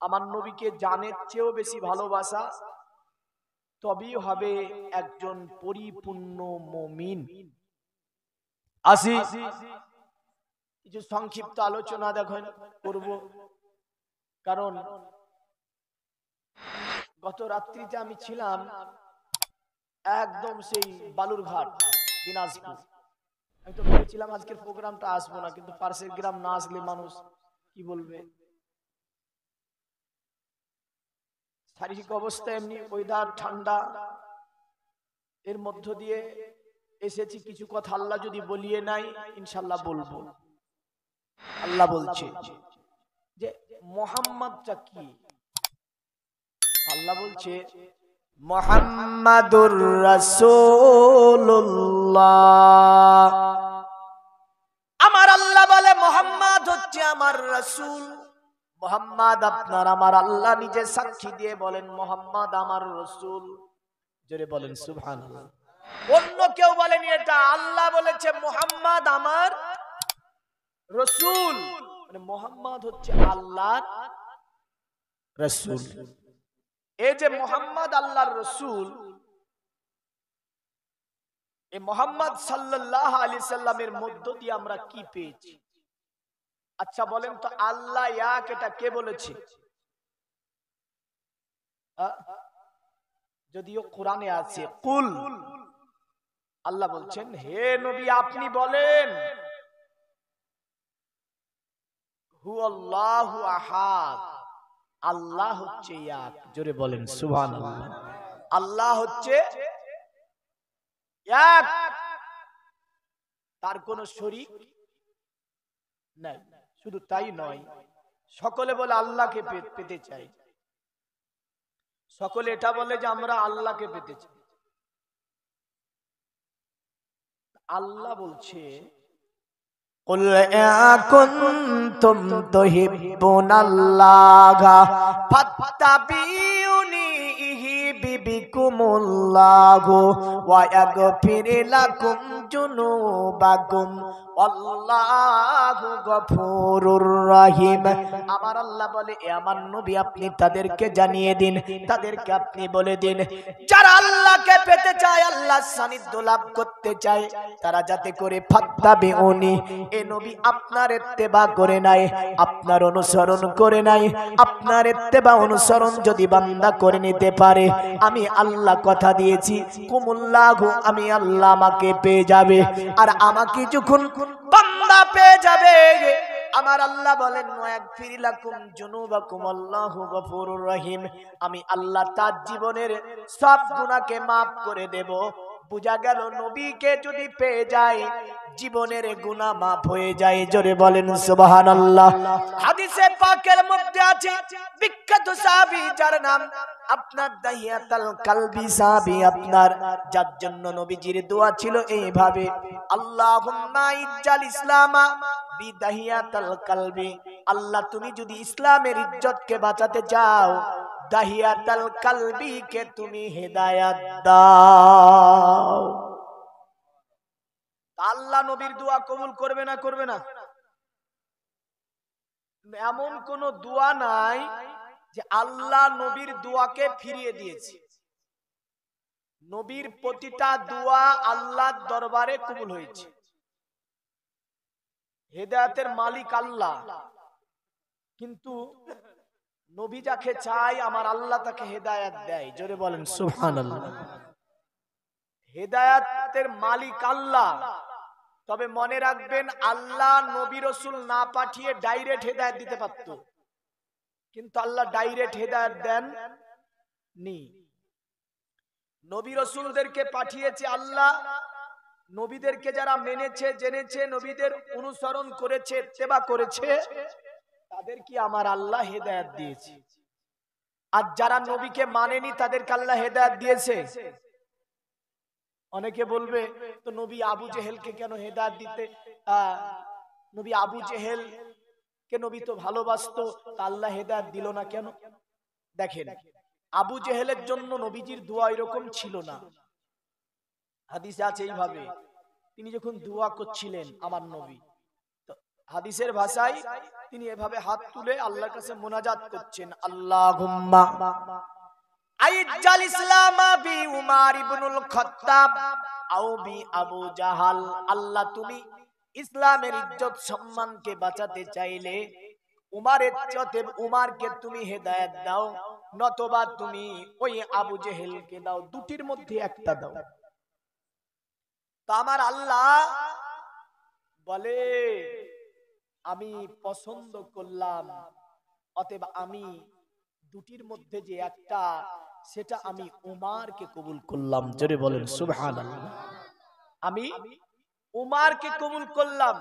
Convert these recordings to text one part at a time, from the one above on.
আমার নবীকে জানের চেয়েও বেশি ভালোবাসা, তবেই হবে একজন পরিপূর্ণ মুমিন। আসি কিছু সংক্ষিপ্ত আলোচনা দেখেন করব, কারণ গত রাত্রিতে আমি ছিলাম একদম সেই বালুরঘাট, দিনাজপুর। আমি তো ভেবেছিলাম আজকের প্রোগ্রামটা আসবো না, কিন্তু পাশের গ্রাম না আসলে মানুষ কি বলবে। শারীরিক অবস্থা এমনি, ওয়েদার ঠান্ডা, এর মধ্য দিয়ে এসেছি। কিছু কথা আল্লাহ যদি বলিয়ে নাই, ইনশাল্লাহ বলবো। আল্লাহ বলছে যে মুহাম্মাদটা কি। আল্লাহ বলছে মুহাম্মাদুর রাসূলুল্লাহ। আমার আল্লাহ বলে মুহাম্মদ হচ্ছে আমার রাসূল। মুহাম্মদ আপনার আমার আল্লাহ নিজে সাক্ষী দিয়ে বলেন মুহাম্মদ আমার রাসূল। জোরে বলেন সুবহানাল্লাহ। অন্য কেউ বলেনি এটা, আল্লাহ বলেছে মুহাম্মদ আমার রাসূল। মানে মুহাম্মদ হচ্ছে আল্লাহর রাসূল। এই যে মুহাম্মদ আল্লাহর রাসূল, এই মুহাম্মদ সাল্লাল্লাহু আলাইহি সাল্লামের মধ্য দিয়ে আমরা কি পেয়েছি? আচ্ছা বলেন তো, আল্লাহ এক এটা কে বলেছে? যদিও কোরআনে আছে কুল, আল্লাহ বলছেন হে নবী আপনি বলেন হুয়াল্লাহু আহাদ, আল্লাহ হচ্ছে এক। জোরে বলেন সুবহানাল্লাহ। আল্লাহ হচ্ছে এক, তার কোনো শরীক নাই। শুধু তাই নয়, সকলে বলে আল্লাহকে পেতে চাই, সকলে এটা বলে যে আমরা আল্লাহকে পেতে চাই। আল্লাহ বলছে কুল ইন কুনতুম তুহিব্বুনাল্লাহ ফাত্তাবিউনি ইউহিব্বুকুমুল্লাহু ওয়া ইয়াগফির লাকুম যুনুবাকুম আল্লাহু গফুরুর রহিম। আমার আল্লাহ বলে এ আমার নবী আপনি তাদেরকে জানিয়ে দিন, তাদেরকে আপনি বলে দিন, যারা আল্লাহকে পেতে চায়, আল্লাহর সান্নিধ্য লাভ করতে চায়, তারা যাতে করে ফাত্তাবিউনি, এ নবী আপনার ইত্তেবা করে নাই, আপনার অনুসরণ করে নাই। আপনার ইত্তেবা অনুসরণ যদি বান্দা করে নিতে পারে, আমি আল্লাহ কথা দিয়েছি কুমুল্লাহু, আমি আল্লাহ আমাকে পেয়ে যাবে। আর আমাকে যখন বান্দা পেয়ে যাবে, আমার আল্লাহ বলেন ওয়াগফির লাকুম যুনুবাকুম আল্লাহু গফুরুর রহিম, আমি আল্লাহ তার জীবনের সব গুনাহকে maaf করে দেব। বুঝা গেল নবীকে যদি পেয়ে যায় জীবনের গুনাহ maaf হয়ে যায়। জোরে বলেন সুবহানাল্লাহ। হাদিসে পাকের মধ্যে আছে বিখ্যাত সাহাবী যার নাম আপনার দাহিয়াতুল কালবি সাহাবী, আপনার যার জন্য নবীজির দোয়া ছিল এইভাবে আল্লাহুম্মা ইজ্জাল ইসলামা বিদাহিয়াতুল কালবি, আল্লাহ তুমি যদি ইসলামের ইজ্জতকে বাঁচাতে চাও, দাহিয়াতুল কালবি কে তুমি হেদায়েত দাও। আল্লাহ নবীর দোয়া কবুল করবে না করবে না? এমন কোন দোয়া নাই যে আল্লাহ নবীর দোয়াকে ফিরিয়ে দিয়েছে। নবীর প্রতিটা দোয়া আল্লাহর দরবারে কবুল হয়েছে। হেদায়েতের মালিক আল্লাহ, কিন্তু নবী যাকে চায় আমার আল্লাহ তাকে হেদায়েত দেয়। জোরে বলেন সুবহানাল্লাহ। হেদায়েতের মালিক আল্লাহ, তবে মনে রাখবেন আল্লাহ নবী রাসূল না পাঠিয়ে ডাইরেক্ট হেদায়েত দিতে পারত, কিন্তু আল্লাহ ডাইরেক্ট হেদায়েত দেন নি। নবী রাসূলদেরকে পাঠিয়েছে আল্লাহ, নবীদেরকে যারা মেনেছে, জেনেছে, নবীদের অনুসরণ করেছে, ইত্তেবা করেছে, তাদেরকে আমার আল্লাহ হেদায়েত দিয়েছে। আর যারা নবীকে মানেনি তাদেরকে আল্লাহ হেদায়েত দিয়েছে। অনেকে বলবে তো নবী আবু জেহেলকে কেন হেদায়েত দিতে, নবী আবু জেহেল কে নবী তো ভালোবাসতো, তা আল্লাহ হেদায়েত দিল না কেন? দেখেন আবু জেহেলের জন্য নবীজির দোয়া এরকম ছিল না। হাদিসে আছে এইভাবে, তিনি যখন দোয়া করছিলেন আমার নবী, তো হাদিসের ভাষায় তিনি এভাবে হাত তুলে আল্লাহর কাছে মুনাজাত করছেন, আল্লাহুম্মা আইজ্জাল ইসলামা বি উমর ইবনুল খাত্তাব আও বি আবু জাহাল। আল্লাহ তুমি ইসলামের ইজ্জত সম্মানকে বাঁচাতে চাইলে উমারের ইজ্জতে উমারকে তুমি হেদায়েত দাও, নতবা তুমি ওই আবু জেহেলকে দাও, দুটির মধ্যে একটা দাও। তো আমার আল্লাহ বলে আমি পছন্দ করলাম, অতএব আমি দুটির মধ্যে যে একটা, সেটা আমি উমারকে কবুল করলাম। জোরে বলেন সুবহানাল্লাহ। আমি উমারকে কবুল করলাম।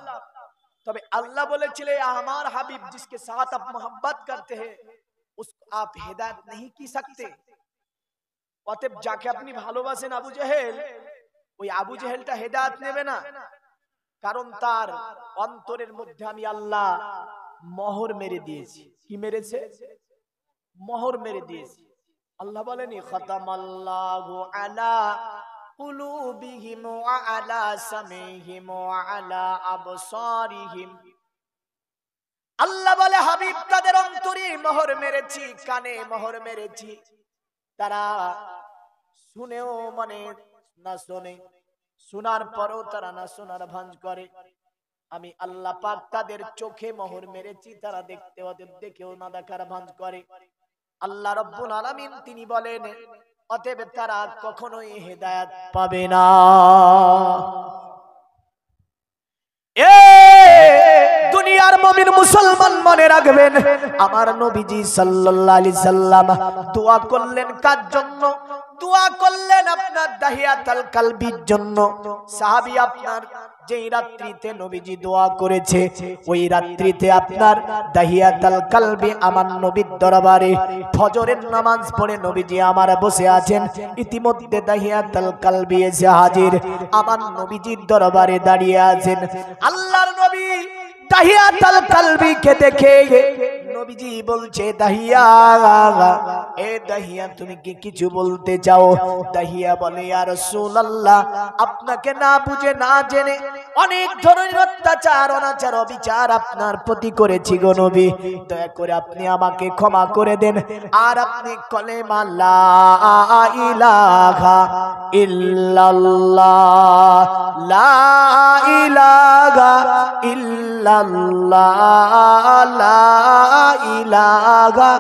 তবে আল্লাহ বলেছিলেন আমার হাবিব जिसके साथ आप मोहब्बत करते हैं उसको आप हिदायत नहीं की सकते। অতএব যাকে আপনি ভালোবাসেন আবু জেহেল, ওই আবু জেহেলটা হেদায়েত নেবে না, কারণ তার অন্তরের মধ্যে আমি আল্লাহ মোহর মেরে দিয়েছি। কি মেরেছে? মোহর মেরে দিয়েছি। আল্লাহ বলেন খাতামাল্লাহু আলা কুলুবিহিম ওয়া আলা সামিহিম ওয়া আলা আবসারিহিম। আল্লাহ বলে হাবিব তাদের অন্তরে মোহর মেরেছি, কানে মোহর মেরেছি, তারা শুনেও মানে না শোনে, শোনার পরও তারা না শোনার ভান করে। আমি আল্লাহ পাক তাদের চোখে মোহর মেরেছি, তারা দেখতে অতএব দেখেও না দেখার ভান করে। আল্লাহ রাব্বুল আলামিন তিনি বলেন অতএব তারা কখনোই হেদায়েত পাবে না। এ দুনিয়ার মুমিন মুসলমান মনে রাখবেন, আমার নবীজি সাল্লাল্লাহু আলাইহি সাল্লাম দোয়া করলেন কার জন্য? দোয়া করলেন আপনার দাহিয়াতুল কালবির জন্য। সাহাবী আপনার যেই রাত্রিতে নবীজি দোয়া করেছে, ওই রাত্রিতে আপনার দাহিয়াতুল কালবি আমার নবীর দরবারে ফজরের নামাজ পড়ে নবীজি আমার বসে আছেন। ইতিমধ্যে দাহিয়াতুল কালবি এসে হাজির, আমার নবীজির দরবারে দাঁড়িয়ে আছেন। আল্লাহর নবী দাহিয়াতুল কালবিকে দেখে নবীজি বলছে, দাহিয়া এ দাহিয়া তুমি কি কিছু বলতে চাও? দাহিয়া বলে, ইয়া রাসূলুল্লাহ আপনাকে না বুঝে না জেনে অনেক ধরনের অত্যাচার অনাচার অবিচার আপনার প্রতি করেছি গো নবী, দয়া করে আপনি আমাকে ক্ষমা করে দেন। আর আপনি কলেমা লা ইলাহা ইল্লাল্লাহ, লা ইলাহা ইল্লাল্লাহ, লা ইলাহা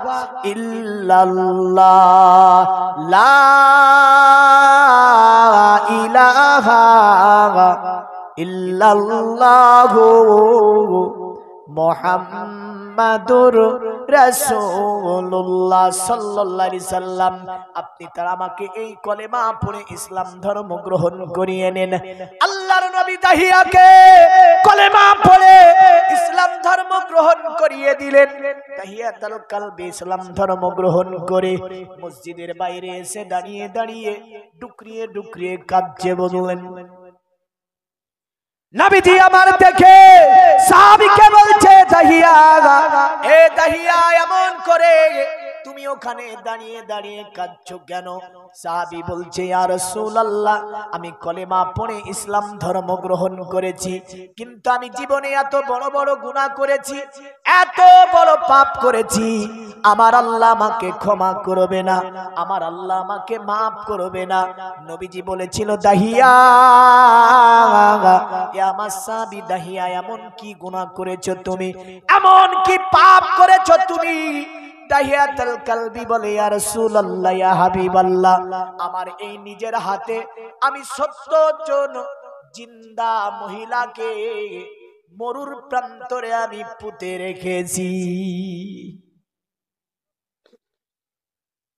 ইল্লাল্লাহ, লা ইলাহা ইল্লাল্লাহু মুহাম্মাদুর রাসূলুল্লাহ সাল্লাল্লাহু আলাইহি সাল্লাম। আপনি তার আমাকে এই কলেমা পড়ে ইসলাম ধর্ম গ্রহণ করিয়ে নেন। আল্লাহর নবী দাহিয়াকে কলেমা পড়ে ইসলাম ধর্ম গ্রহণ করিয়ে দিলেন। দাহিয়াতুল কালবি ইসলাম ধর্ম গ্রহণ করে মসজিদের বাইরে এসে দাঁড়িয়ে দাঁড়িয়ে ডুকরিয়ে ডুকরিয়ে কাঁদছে। বললেন নবীজি আমার দেখে সাহাবীকে বলছে, দাহিয়া এ দাহিয়া এমন করে তুমি ওখানে দাঁড়িয়ে দাঁড়িয়ে কাঁদছো কেন? সাহাবী বলছে, ইয়া রাসূলুল্লাহ আমি কলেমা পড়ে ইসলাম ধর্ম গ্রহণ করেছি, কিন্তু আমি জীবনে এত বড় বড় গুনাহ করেছি, এত বড় পাপ করেছি, আমার আল্লাহ আমাকে ক্ষমা করবে না, আমার আল্লাহ আমাকে maaf করবে না। নবীজি বলেছিল, দাহিয়া ইয়া মাসাবি দাহিয়া এমন কি গুনাহ করেছো তুমি, এমন কি পাপ করেছো তুমি? দাহিয়াতুল কালবি বলে, ইয়া রাসূলুল্লাহ ইয়া হাবিবাল্লাহ আমার এই নিজের হাতে আমি 70 জন জিন্দা মহিলাকে মরুর প্রান্তরে আমি পুঁতে রেখেছি।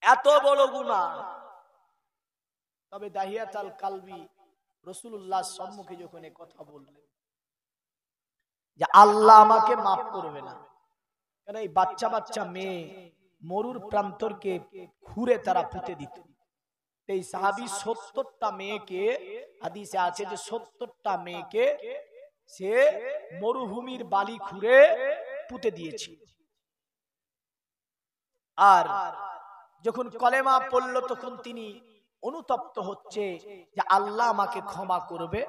এত বড় গুনাহ। তবে দাহিয়াতুল কালবি রাসূলুল্লাহর সম্মুখে যখন এই কথা বললেন যে আল্লাহ আমাকে maaf করবে না, কারণ এই বাচ্চা বাচ্চা মেয়ে মরুর প্রান্তরকে খুঁড়ে তারা পুঁতে দিত। এই সাহাবী 70টা মেয়েকে, হাদিসে আছে যে 70টা মেয়েকে সে মরুভূমির বালি খুঁড়ে পুঁতে দিয়েছিল। আর যখন কলেমা পড়ল তখন তিনি অনুতপ্ত হচ্ছে যে আল্লাহ আমাকে ক্ষমা করবে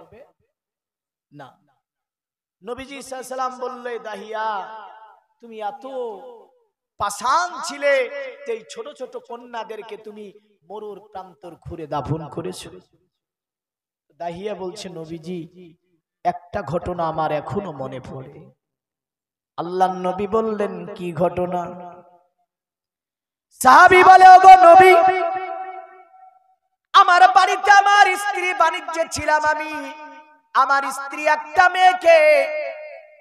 না। নবীজি সাল্লাল্লাহু আলাইহি সাল্লাম বললে, দাহিয়া তুমি এত পাষাণ ছিলে যে এই ছোট ছোট কন্যাদেরকে তুমি মরুর প্রান্তর খুঁড়ে দাফন করেছো। দাহিয়া বলছে, নবীজি একটা ঘটনা আমার এখনো মনে পড়ে। আল্লাহর নবী বললেন, কি ঘটনা? সাহাবী বলে, ওগো নবী, আমার বাড়িতে আমার স্ত্রী বাণিজ্যে ছিলাম আমি। আমার স্ত্রী একটা মেয়েকে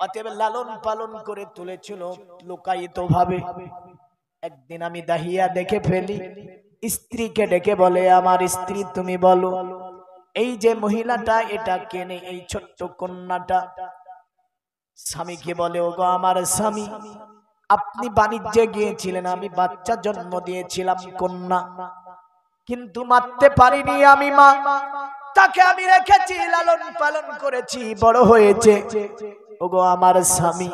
অতএব লালন পালন করে তুলেছিল লুকায়িত ভাবে। একদিন আমি দাহিয়া দেখে ফেলি, স্ত্রীকে ডেকে বলে, আমার স্ত্রী তুমি বলো, এই যে মহিলাটা এটা কেনে, এই ছোট্ট কন্যাটা? স্বামীকে বলে, ওগো আমার স্বামী, আপনি বাণিজ্যে গিয়েছিলেন, আমি বাচ্চা জন্ম দিয়েছিলাম কন্যা, কিন্তু মারতে পারিনি আমি মা, তাকে আমি রেখেছি, লালন পালন করেছি, বড় হয়েছে। ওগো আমার স্বামী,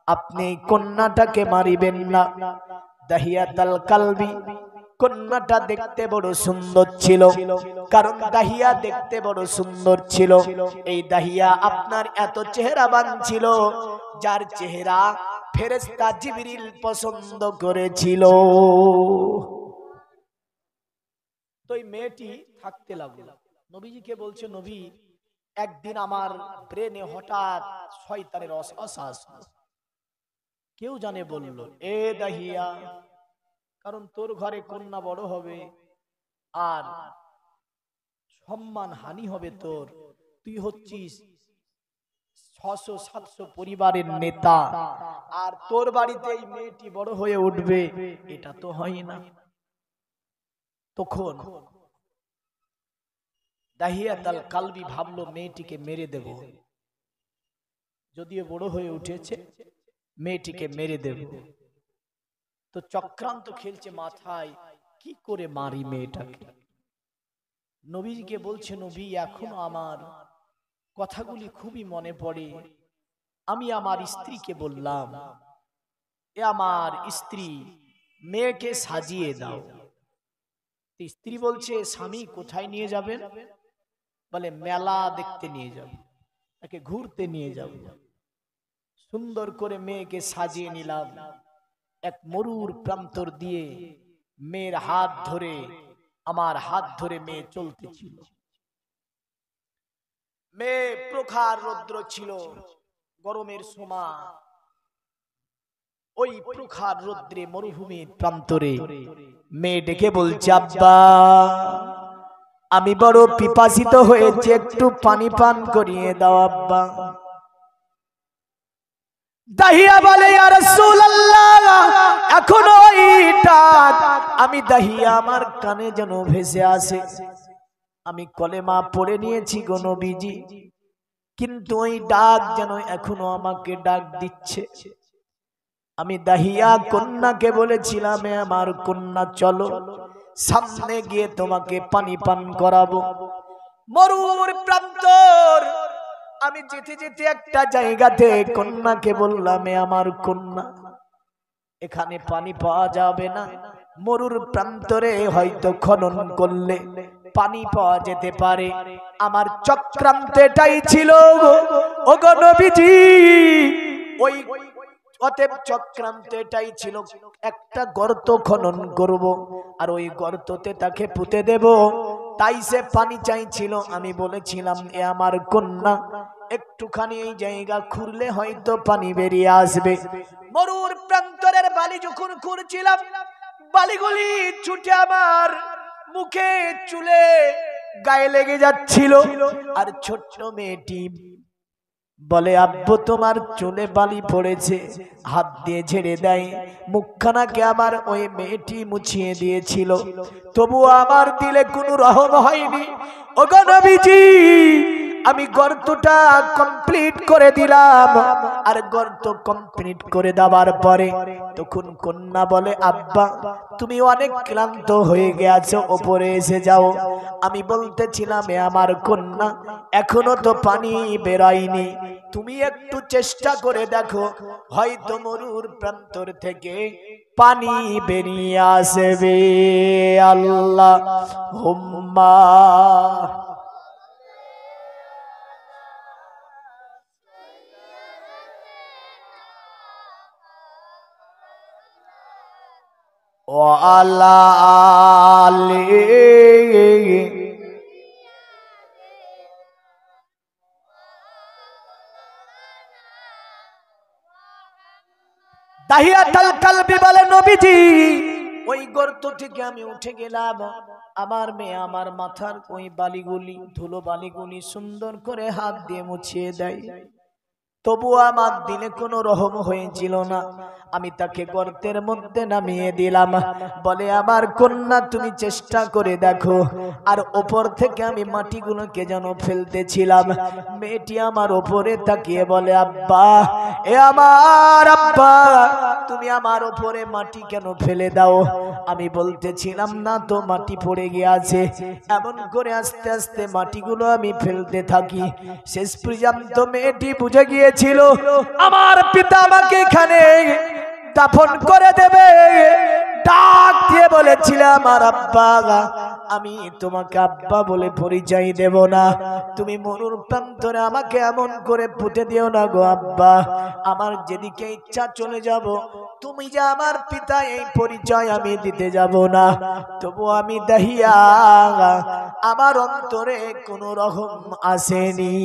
আপনি কন্যাটাকে মারিবেন না। দাহিয়াতুল কালবি, কন্যাটা দেখতে বড় সুন্দর ছিল, কারণ দাহিয়া দেখতে বড় সুন্দর ছিল। এই দাহিয়া আপনার এত চেহারাবান ছিল, যার চেহারা ফেরেশতা জিবরিল পছন্দ করেছিল। তো এই মেয়েটি থাকতে লাগলো। নবীজিকে বলছে, নবী, একদিন আমার ব্রেনে হঠাৎ শয়তানের ওয়াসওয়াসা আসলো। কেউ জানে বলল, এ দাহিয়া, কারণ তোর ঘরে কন্যা বড় হবে আর সম্মান হানি হবে তোর, তুই হচ্ছিস 600-700 পরিবারের নেতা, আর তোর বাড়িতে এই মেয়েটি বড় হয়ে উঠবে, এটা তো হয় না। তখন দাহিয়াতুল কালবি ভাবলো, মেয়েটিকে মেরে দেব, যদিও বড় হয়ে উঠেছে, মেয়েটিকে মেরে দেব। তো চক্রান্ত খেলছে মাথায়, কি করে মারি মেয়েটাকে। নবীজিকে বলছে, নবী, এখনো আমার কথাগুলি খুবই মনে পড়ে। আমি আমার স্ত্রীকে বললাম, এ আমার স্ত্রী, মেয়েকে সাজিয়ে দাও। স্ত্রী বলছে, স্বামী কোথায় নিয়ে যাবেন? বলে, মেলা দেখতে নিয়ে যাব, তাকে ঘুরতে নিয়ে যাব। সুন্দর করে মেয়েকে সাজিয়ে নিলাম। এক মরুর প্রান্তর দিয়ে মেয়ের হাত ধরে, আমার হাত ধরে মেয়ে চলতেছিল। মেয়ে প্রখর রৌদ্র ছিল, গরমের সময়, ওই প্রখর রৌদ্রে মরুভূমির প্রান্তরে মেয়ে ডেকে বলছে, আব্বা, আমি বড় পিপাসিত হয়েছে, একটু পানি পান করিয়ে দাও আব্বা। দাহিয়া বলে, ইয়া রাসূলুল্লাহ, এখনো এইটা আমি দাহিয়া আমার কানে যেন ভেসে আসে। আমি কলেমা পড়ে নিয়েছি গো নবীজি, কিন্তু ওই ডাক যেন এখনো আমাকে ডাক দিচ্ছে। আমি দাহিয়া কন্যাকে বলেছিলাম, আমার কন্যা চলো, সামনে গিয়ে তোমাকে পানি পান করাবো। মরুর প্রান্তর, আমি যেতে যেতে একটা জায়গাতে কন্যাকে বললাম, আমার কন্যা, এখানে পানি পাওয়া যাবে না, মরুর প্রান্তরে হয়তো খনন করলে পানি পাওয়া যেতে পারে। আমার চক্রান্ত এটাই ছিল ওগো নবীজি, ওই অতএব চক্রান্ত এটাই ছিল, একটা গর্ত খনন করব, আর ওই গর্ততে তাকে পুঁতে দেব। তাই সে পানি চাইছিল। আমি বলেছিলাম, এ আমার কন্যা, একটুখানি এই জায়গা খুঁড়লে হয়তো পানি বেরিয়ে আসবে। মরুর প্রান্তরের বালি যখন খুঁড়ছিলাম, বালিগুলি ছুটে আমার মুখে, চুলে, গায়ে লেগে যাচ্ছিল। আর ছোট্ট মেয়েটি বলে, আব্বু, তোমার চুলে বালি পড়েছে। হাত দিয়ে ঝেড়ে দেয়, মুখখানাকে আবার ওই মেয়েটি মুছিয়ে দিয়েছিল। তবুও আমার দিলে কোনো রহম হয়নি। ওগো নবীজি, আমি গর্তটা কমপ্লিট করে দিলাম, আর গর্ত কমপ্লিট করে দেওয়ার পরে তখন কন্যা বলে, আব্বা, তুমি অনেক ক্লান্ত হয়ে গেছো, ওপরে এসে যাও। আমি বলতেছিলাম, এ আমার কন্যা, এখনো তো পানি বেরোয়নি, তুমি একটু চেষ্টা করে দেখো, হয়তো মরুর প্রান্তর থেকে পানি বেরিয়ে আসবে। আল্লাহ হুম্মা। وعلى آله দাহিয়াতুল কলবি বলে নবীজি ওই গর্ত থেকে আমি উঠে গেলাম আমার মেয়ে আমার মাথার ওই বালিগুলি ধুলো বালিগুলি সুন্দর করে হাত দিয়ে মুছিয়ে দেয় তবুও আমার দিলে কোনো রহম হয়েছিল না আমি তাকে গর্তের মধ্যে নামিয়ে দিলাম বলে আমার কন্যা তুমি চেষ্টা করে দেখো আর উপর থেকে আমি মাটিগুলোকে যেন ফেলতেছিলাম মেয়েটি আমার উপরে তাকিয়ে বলে আব্বা এ আমার আব্বা তুমি আমার উপরে মাটি কেন ফেলে দাও আমি বলতেছিলাম না তো মাটি পড়ে গিয়েছে এমন করে আস্তে আস্তে মাটিগুলো আমি ফেলতে থাকি শেষ পর্যন্ত মেয়েটি বুঝে গিয়েছিল আমার পিতা আমাকে এখানে দাফন করে দেবে ডাক দিয়ে বলেছিল আমার আব্বা আমি তোমাকে আব্বা বলে পরিচয় দেব না তুমি মরুর প্রান্তরে আমাকে এমন করে পুঁতে দিও না গো আব্বা আমার যেদিকে ইচ্ছা চলে যাব তুমি যে আমার পিতা এই পরিচয় আমি দিতে যাব না তবু আমি দাহিয়া আমার অন্তরে কোনো রকম আসেনি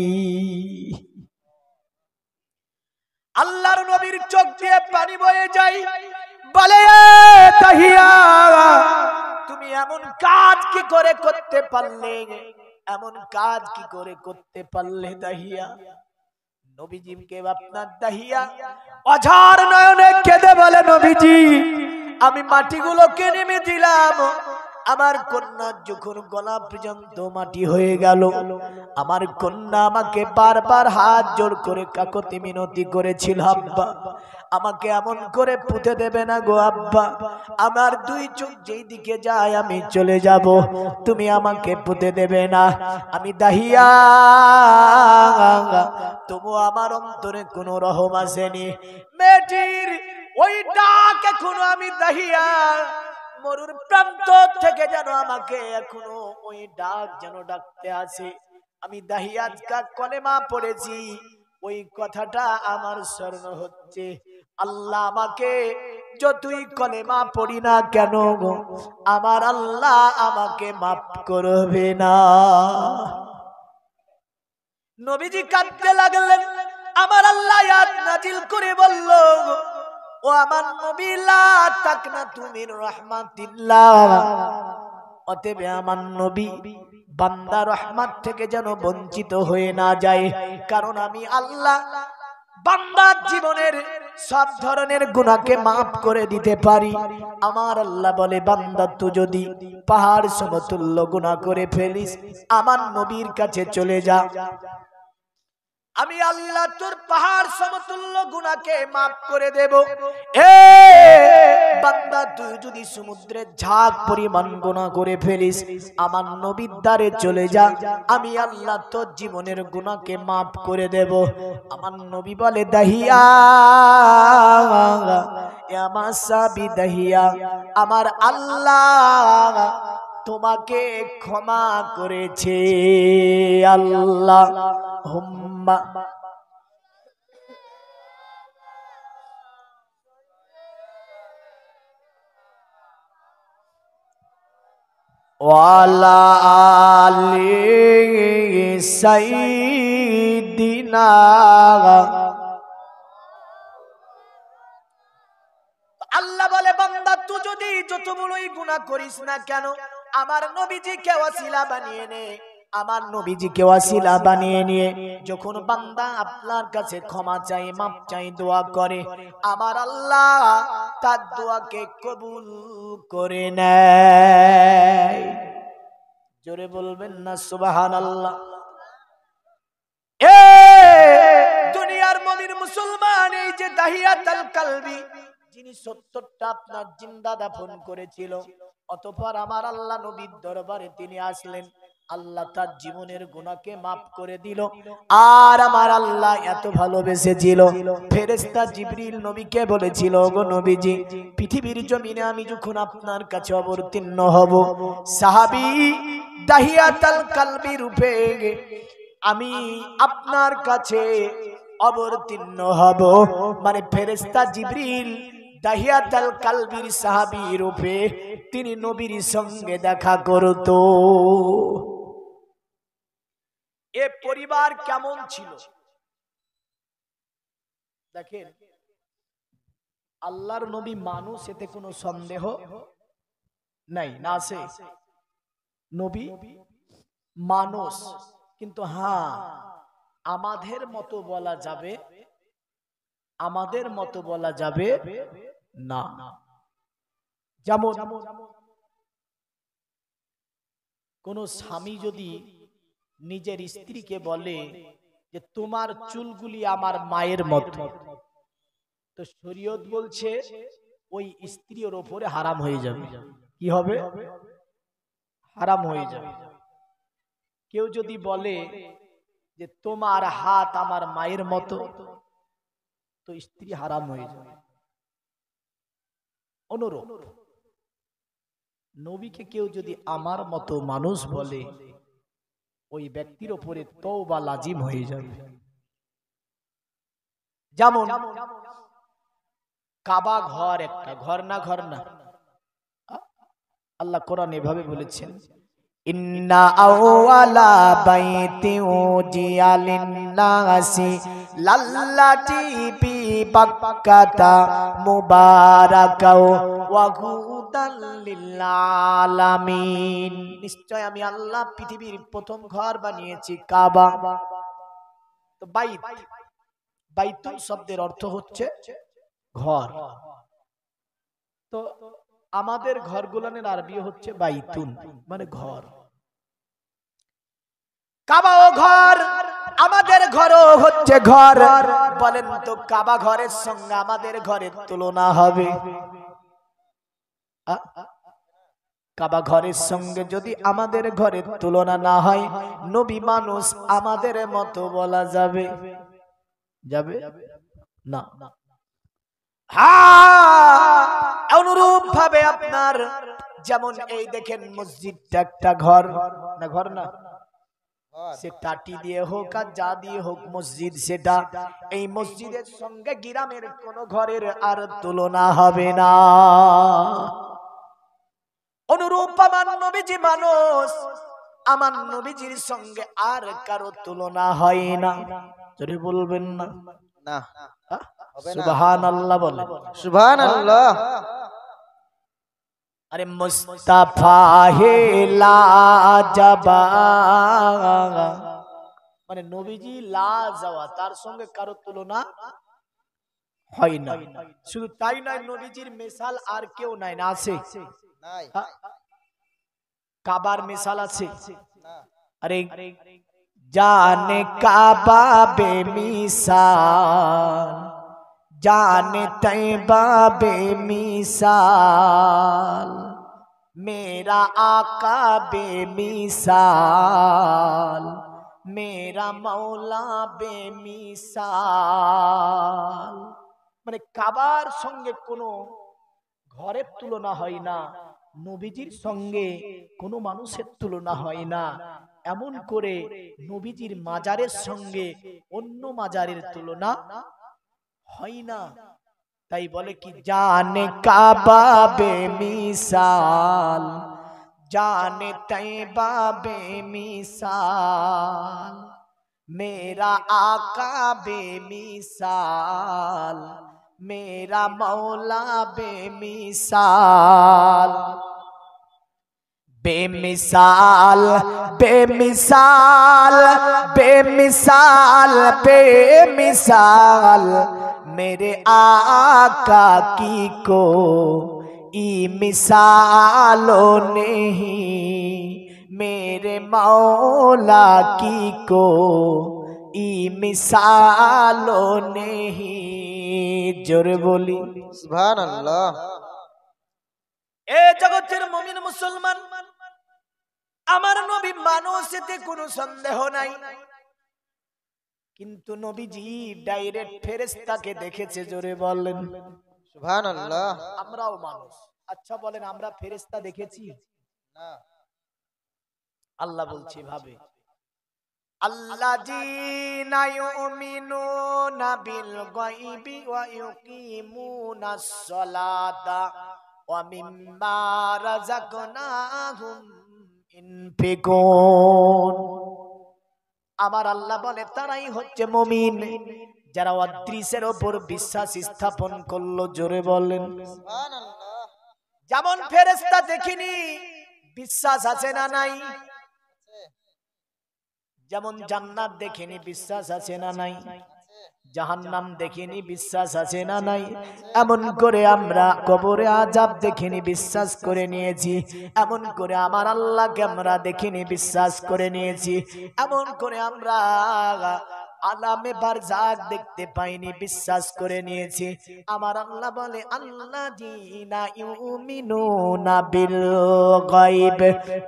আল্লাহর নবীর চোখ দিয়ে পানি বয়ে যায় বলে দাহিয়া তুমি এমন কাজ কি করে করতে পারলে এমন কাজ কি করে করতে পারলে দাহিয়া নবীজিকে আপনার দাহিয়া অঝার নয়নে কেঁদে বলে নবীজি আমি মাটিগুলোকে নেমে দিলাম আমার কন্যা যখন গলা পর্যন্ত মাটি হয়ে গেল আমার কন্যা আমাকে বারবার হাত জোড় করে কাকতি মিনতি করেছিল আব্বা আমাকে এমন করে পুঁতে দেবে না গো আব্বা আমার দুই চোখ যেই দিকে যায় আমি চলে যাব তুমি আমাকে পুঁতে দেবে না আমি দাহিয়া তবু আমার অন্তরে কোনো রহম আসেনি মেয়েটির ওই ডাক এখনো আমি দাহিয়া মরুর প্রান্ত থেকে যেন আমাকে এখনো ওই ডাক যেন ডাকতে আছে আমি দাহিয়াত কলেমা পড়েছি ওই কথাটা আমার স্মরণ হচ্ছে আল্লাহ আমাকে যতই কলেমা পড়ি না কেন আমার আল্লাহ আমাকে মাফ করবে না নবীজি কাঁদতে লাগলেন আমার আল্লাহ আয়াত নাজিল করে বলল ও আমার নবী লা তাকনাতু মির রাহমাতিল্লাহ অতএব আমার নবী বান্দা রহমত থেকে যেন বঞ্চিত হয়ে না যায় কারণ আমি আল্লাহ বান্দার জীবনের সব ধরনের গুনাহকে maaf করে দিতে পারি আমার আল্লাহ বলে বান্দা তুই যদি পাহাড় সমতুল্য গুনাহ করে ফেলিস আমার নবীর কাছে চলে যা আমি আল্লাহ তোর পাহাড় সমতুল্য গুনাহকে maaf করে দেব এ বান্দা তুই যদি সমুদ্রের ঝাঁক পরিমাণ গুনাহ করে ফেলিস আমার নবীর দ্বারে চলে যা আমি আল্লাহ তোর জীবনের গুনাহকে maaf করে দেব আমার নবী বলে দাহিয়া ইয়া মাসাবি দাহিয়া আমার আল্লাহ তোমাকে ক্ষমা করেছে আল্লাহ হুম্মা ওয়ালা আলি সাইয়্যিদিনা আল্লাহ বলে বান্দা তুই যদি যত বড়ই গুনাহ করিস না কেন আমার নবীজিকে ওয়াসিলা বানিয়ে নে আমার নবীজিকে ওয়াসিলা বানিয়ে নিয়ে যখন বান্দা আপনার কাছে ক্ষমা চাই মাপ চাই দোয়া করে আমার আল্লাহ তার দোয়াকে কবুল করে নেয় জোরে বলবেন না সুবহানাল্লাহ এ দুনিয়ার মুমিন মুসলমান এই যে দাহিয়াতুল কলবি যিনি 70টা আপনার জিন্দা দাফন করেছিল অতঃপর আমার আল্লাহ নবীর দরবারে তিনি আসলেন আল্লাহ তার জীবনের গুনাহকে maaf করে দিল আর আমার আল্লাহ এত ভালোবেসেছিল ফেরেশতা জিবরিল নবীকে বলেছিল গো নবীজি পৃথিবীর জমিনে আমি যখন আপনার কাছে অবতীর্ণ হব সাহাবী দাহিয়াতুল কলবি রূপে আমি আপনার কাছে অবতীর্ণ হব মানে ফেরেশতা জিবরিল দাহিয়াতুল কালবির সাহাবী রূপে তিনি নবীর সঙ্গে দেখা করত। এ পরিবার কেমন ছিল দেখেন। আল্লাহর নবী মানুষ, এতে কোনো সন্দেহ নাই, না আছে? নবী মানুষ, কিন্তু হ্যাঁ আমাদের মতো বলা যাবে, আমাদের মতো বলা যাবে না। যেমন কোন স্বামী যদি নিজের স্ত্রীকে বলে যে তোমার চুলগুলি আমার মায়ের মতো, তো শরীয়ত বলছে ওই স্ত্রীর ওপরে হারাম হয়ে যাবে। কি হবে? হারাম হয়ে যাবে। কেউ যদি বলে যে তোমার হাত আমার মায়ের মতো, তো স্ত্রী হারাম হয়ে যাবে। অনুরূপ নবীকে কেউ যদি আমার মতো মানুষ বলে, ওই ব্যক্তির ওপরে তওবা লাজিম হয়ে যাবে। যেমন কাবা ঘর, একটা ঘর না, ঘর না? আল্লাহ কোরআন এভাবে বলেছেন, ইন্না আওয়ালা বাইতি উজিয়া লিন্নাসি লাল্লাতি বিবাক্কাতা মুবারাকাও ওয়া হুদাল লিল আলামিন। নিশ্চয় আমি আল্লাহ পৃথিবীর প্রথম ঘর বানিয়েছি কাবা। তো বাইত, বাইতুল শব্দের অর্থ হচ্ছে ঘর। তো আমাদের ঘরগুলোর আরবি হচ্ছে বাইতুন, মানে ঘর। কাবাও ঘর, আমাদের ঘরও হচ্ছে ঘর। বলেন তো কাবা ঘরের সঙ্গে আমাদের ঘরের তুলনা হবে? কাবা ঘরের সঙ্গে যদি আমাদের ঘরের তুলনা না হয়, নবী মানুষ আমাদের মতো বলা যাবে? যাবে না। অনুরূপ ভাবে আপনার যেমন এই দেখেন মসজিদটা একটা ঘর না, ঘর না? সে টাটি দিয়ে হোক আর যা দিয়ে হোক মসজিদ সেটা। এই মসজিদের সঙ্গে গ্রামের কোন ঘরের আর তুলনা হবে না। অনুরূপ আমার নবীজি মানুষ, আমার নবীজির সঙ্গে আর কারো তুলনা হয় না। যদি বলবেন না, না সুবহানাল্লাহ বলেন, সুবহানাল্লাহ। আরে মুস্তাফা হে লাজবা, মানে নবীজি লাজওয়া, তার সঙ্গে কারো তুলনা হয় না। শুধু তাই নয়, নবীজির মিসাল আর কেউ নাই, না আছে? কাবার মিসাল আছে? আরে জানে কাবা বেমিসাল, জানে তৈবা বেমিসাল, मेरा आका बेमिसाल, मेरा मौला बेमिसाल। মানে কাবার সঙ্গে কোনো ঘরের তুলনা হয় না, নবীজির সঙ্গে কোনো মানুষের তুলনা হয় না। এমন করে নবীজির মাজারের সঙ্গে অন্য মাজারের তুলনা হয় না। তাই বলে কি জানে কাবা বেমিসাল, জানে তৈবা বেমিসাল, मेरा आका बेमिसाल, मेरा मौला बेमिसाल। बेमिसाल बेमिसाल बेमिसाल बेमिसाल, मेरे आका की को ई मिसालो नहीं, मेरे मौला की को ई मिसालो नहीं। जोरे बोली सुभानाल्लाह। এ জগতের মুমিন মুসলমান, আমার নবী মানুষ, এতে কোনো সন্দেহ নাই। কিন্তু নবীজি ডাইরেক্ট ফেরেশতাকে দেখেছে। জোরে বলেন সুবহানাল্লাহ। আমরাও মানুষ, আচ্ছা বলেন আমরা ফেরেশতা দেখেছি? না। আল্লাহ বলছে ভাবে আল্লাযীনা ইউমিনুনা বিল গায়বি ওয়া ইউকিমুনাস সালাতা ওয়া মিম্মা রাযাকনাহুম ইনফিকুন। আমার আল্লাহ বলে তারাই হচ্ছে মুমিন যারা অদৃশ্যের উপর বিশ্বাস স্থাপন করলো। জোরে বলেন সুবহানাল্লাহ। যেমন ফেরেশতা দেখিনি বিশ্বাস আছে না নাই? যেমন জান্নাত দেখিনি বিশ্বাস আছে না নাই? জাহান্নাম দেখিনি বিশ্বাস আছে না নাই? এমন করে আমরা কবরে আযাব দেখিনি বিশ্বাস করে নিয়েছি, এমন করে আমার আল্লাহকে আমরা দেখিনি বিশ্বাস করে নিয়েছি, এমন করে আমরা আলামে বারজাখ দেখতে পাইনি বিশ্বাস করে নিয়েছি। আমার আল্লাহ বলে আল্লাযীনা ইউমিনুনা বিল গায়ব,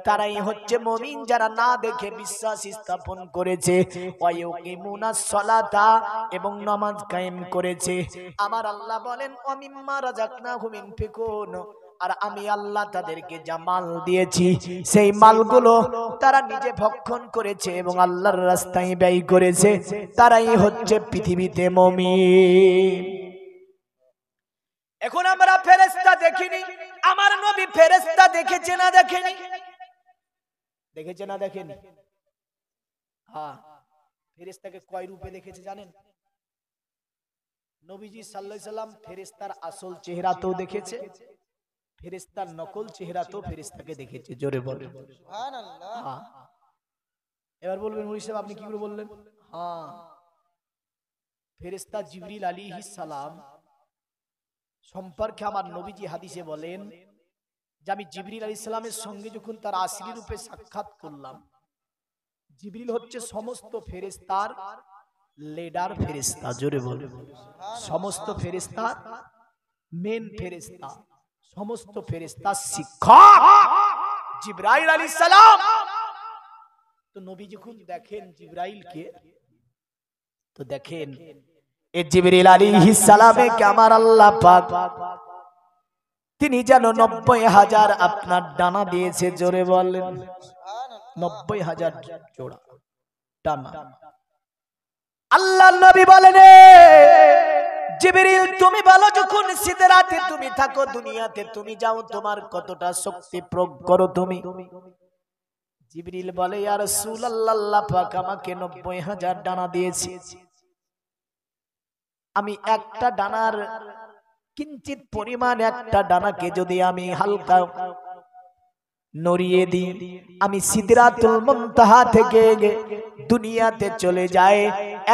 তারাই হচ্ছে মুমিন যারা না দেখে বিশ্বাস স্থাপন করেছে, ওয়া ইউকিমুনাস সালাতা এবং নামাজ কায়েম করেছে। আমার আল্লাহ বলেন ওয়া মিম্মা রাযাকনাহুম ইনফিকুন, আর আমি আল্লাহ তাদেরকে যা মাল দিয়েছি সেই মালগুলো তারা নিজে ভক্ষণ করেছে এবং আল্লাহর রাস্তায় ব্যয় করেছে, তারাই হচ্ছে পৃথিবীতে মুমিন। এখন আমরা ফেরেশতা দেখিনি, আমার নবী ফেরেশতা দেখেছে না দেখেনি? দেখেছে না দেখেনি? হ্যাঁ, ফেরেশতাকে কয় রূপে দেখেছে জানেন? নবীজি সাল্লাল্লাহু আলাইহি সাল্লাম ফেরেশতার আসল চেহারাতেও দেখেছে, ফেরেশতার নকল চেহারাতেও ফেরেশতাকে দেখেছে। জোরে বলেন সুবহানাল্লাহ। এবার বলবেন মুফতি সাহেব আপনি কি করে বললেন? হ্যাঁ, ফেরেশতা জিবরিল আলাইহিস সালাম সম্পর্কে আমার নবীজি হাদিসে বলেন যে আমি জিবরিল আলাইহিস সালামের সঙ্গে যখন তার আসলি রূপে সাক্ষাৎ করলাম, জিবরিল হচ্ছে সমস্ত ফেরেশতার লিডার ফেরেশতা। জোরে বলেন সমস্ত ফেরেশতার মেন ফেরেশতা, সমস্ত ফেরেশতার শিক্ষক জিবরাইল আলাইহিস সালাম। তো নবী যখন দেখেন জিবরাইলকে, তো দেখেন এই জিবরিল আলাইহিস সালামকে আমার আল্লাহ পাক তিনি যেন ৯০,০০০ আপনার ডানা দিয়েছে। জোরে বলেন ৯০,০০০ জোড়া ডানা। আল্লাহর নবী বলেন জিবরিল তুমি বলো যখন সিদরাতে তুমি থাকো, দুনিয়াতে তুমি যাও, তোমার কতটা শক্তি প্রয়োগ করো তুমি? জিবরিল বলে ইয়া রাসূলুল্লাহ আল্লাহ পাক আমাকে ৯০,০০০ ডানা দিয়েছে, আমি একটা ডানার কিঞ্চিত পরিমাণ একটা ডানাকে যদি আমি হালকা নড়িয়ে দিই, আমি সিদরাতুল মুনতাহা থেকে দুনিয়াতে চলে যায়,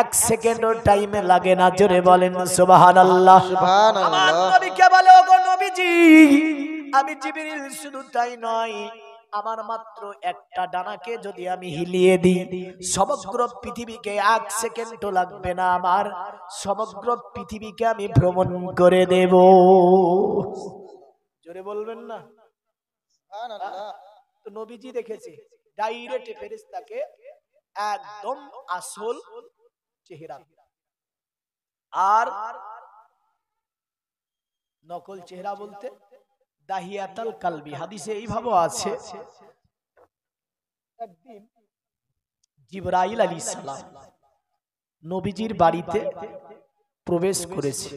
১ সেকেন্ডও টাইম লাগে না। জোরে বলেন সুবহানাল্লাহ। আমার নবীকে বলে ওগো নবীজি আমি জিবরিল, শুধু তাই নয় আমার মাত্র একটা ডানাকে যদি আমি হিলিয়ে দিই, সমগ্র পৃথিবীকে ১ সেকেন্ডও লাগবে না, আমার সমগ্র পৃথিবীকে আমি ভ্রমণ করে দেব। জোরে বলবেন না সুবহানাল্লাহ। তো নবীজি দেখেছে ডাইরেক্ট ফেরেশতাকে একদম আসল চেহারা, আর নকল চেহারা বলতে দাহিয়াতাল কালবি। হাদিসে এইভাবে আছে একদিন জিবরাইল আলাইহিস সালাম নবীজির বাড়িতে প্রবেশ করেছে।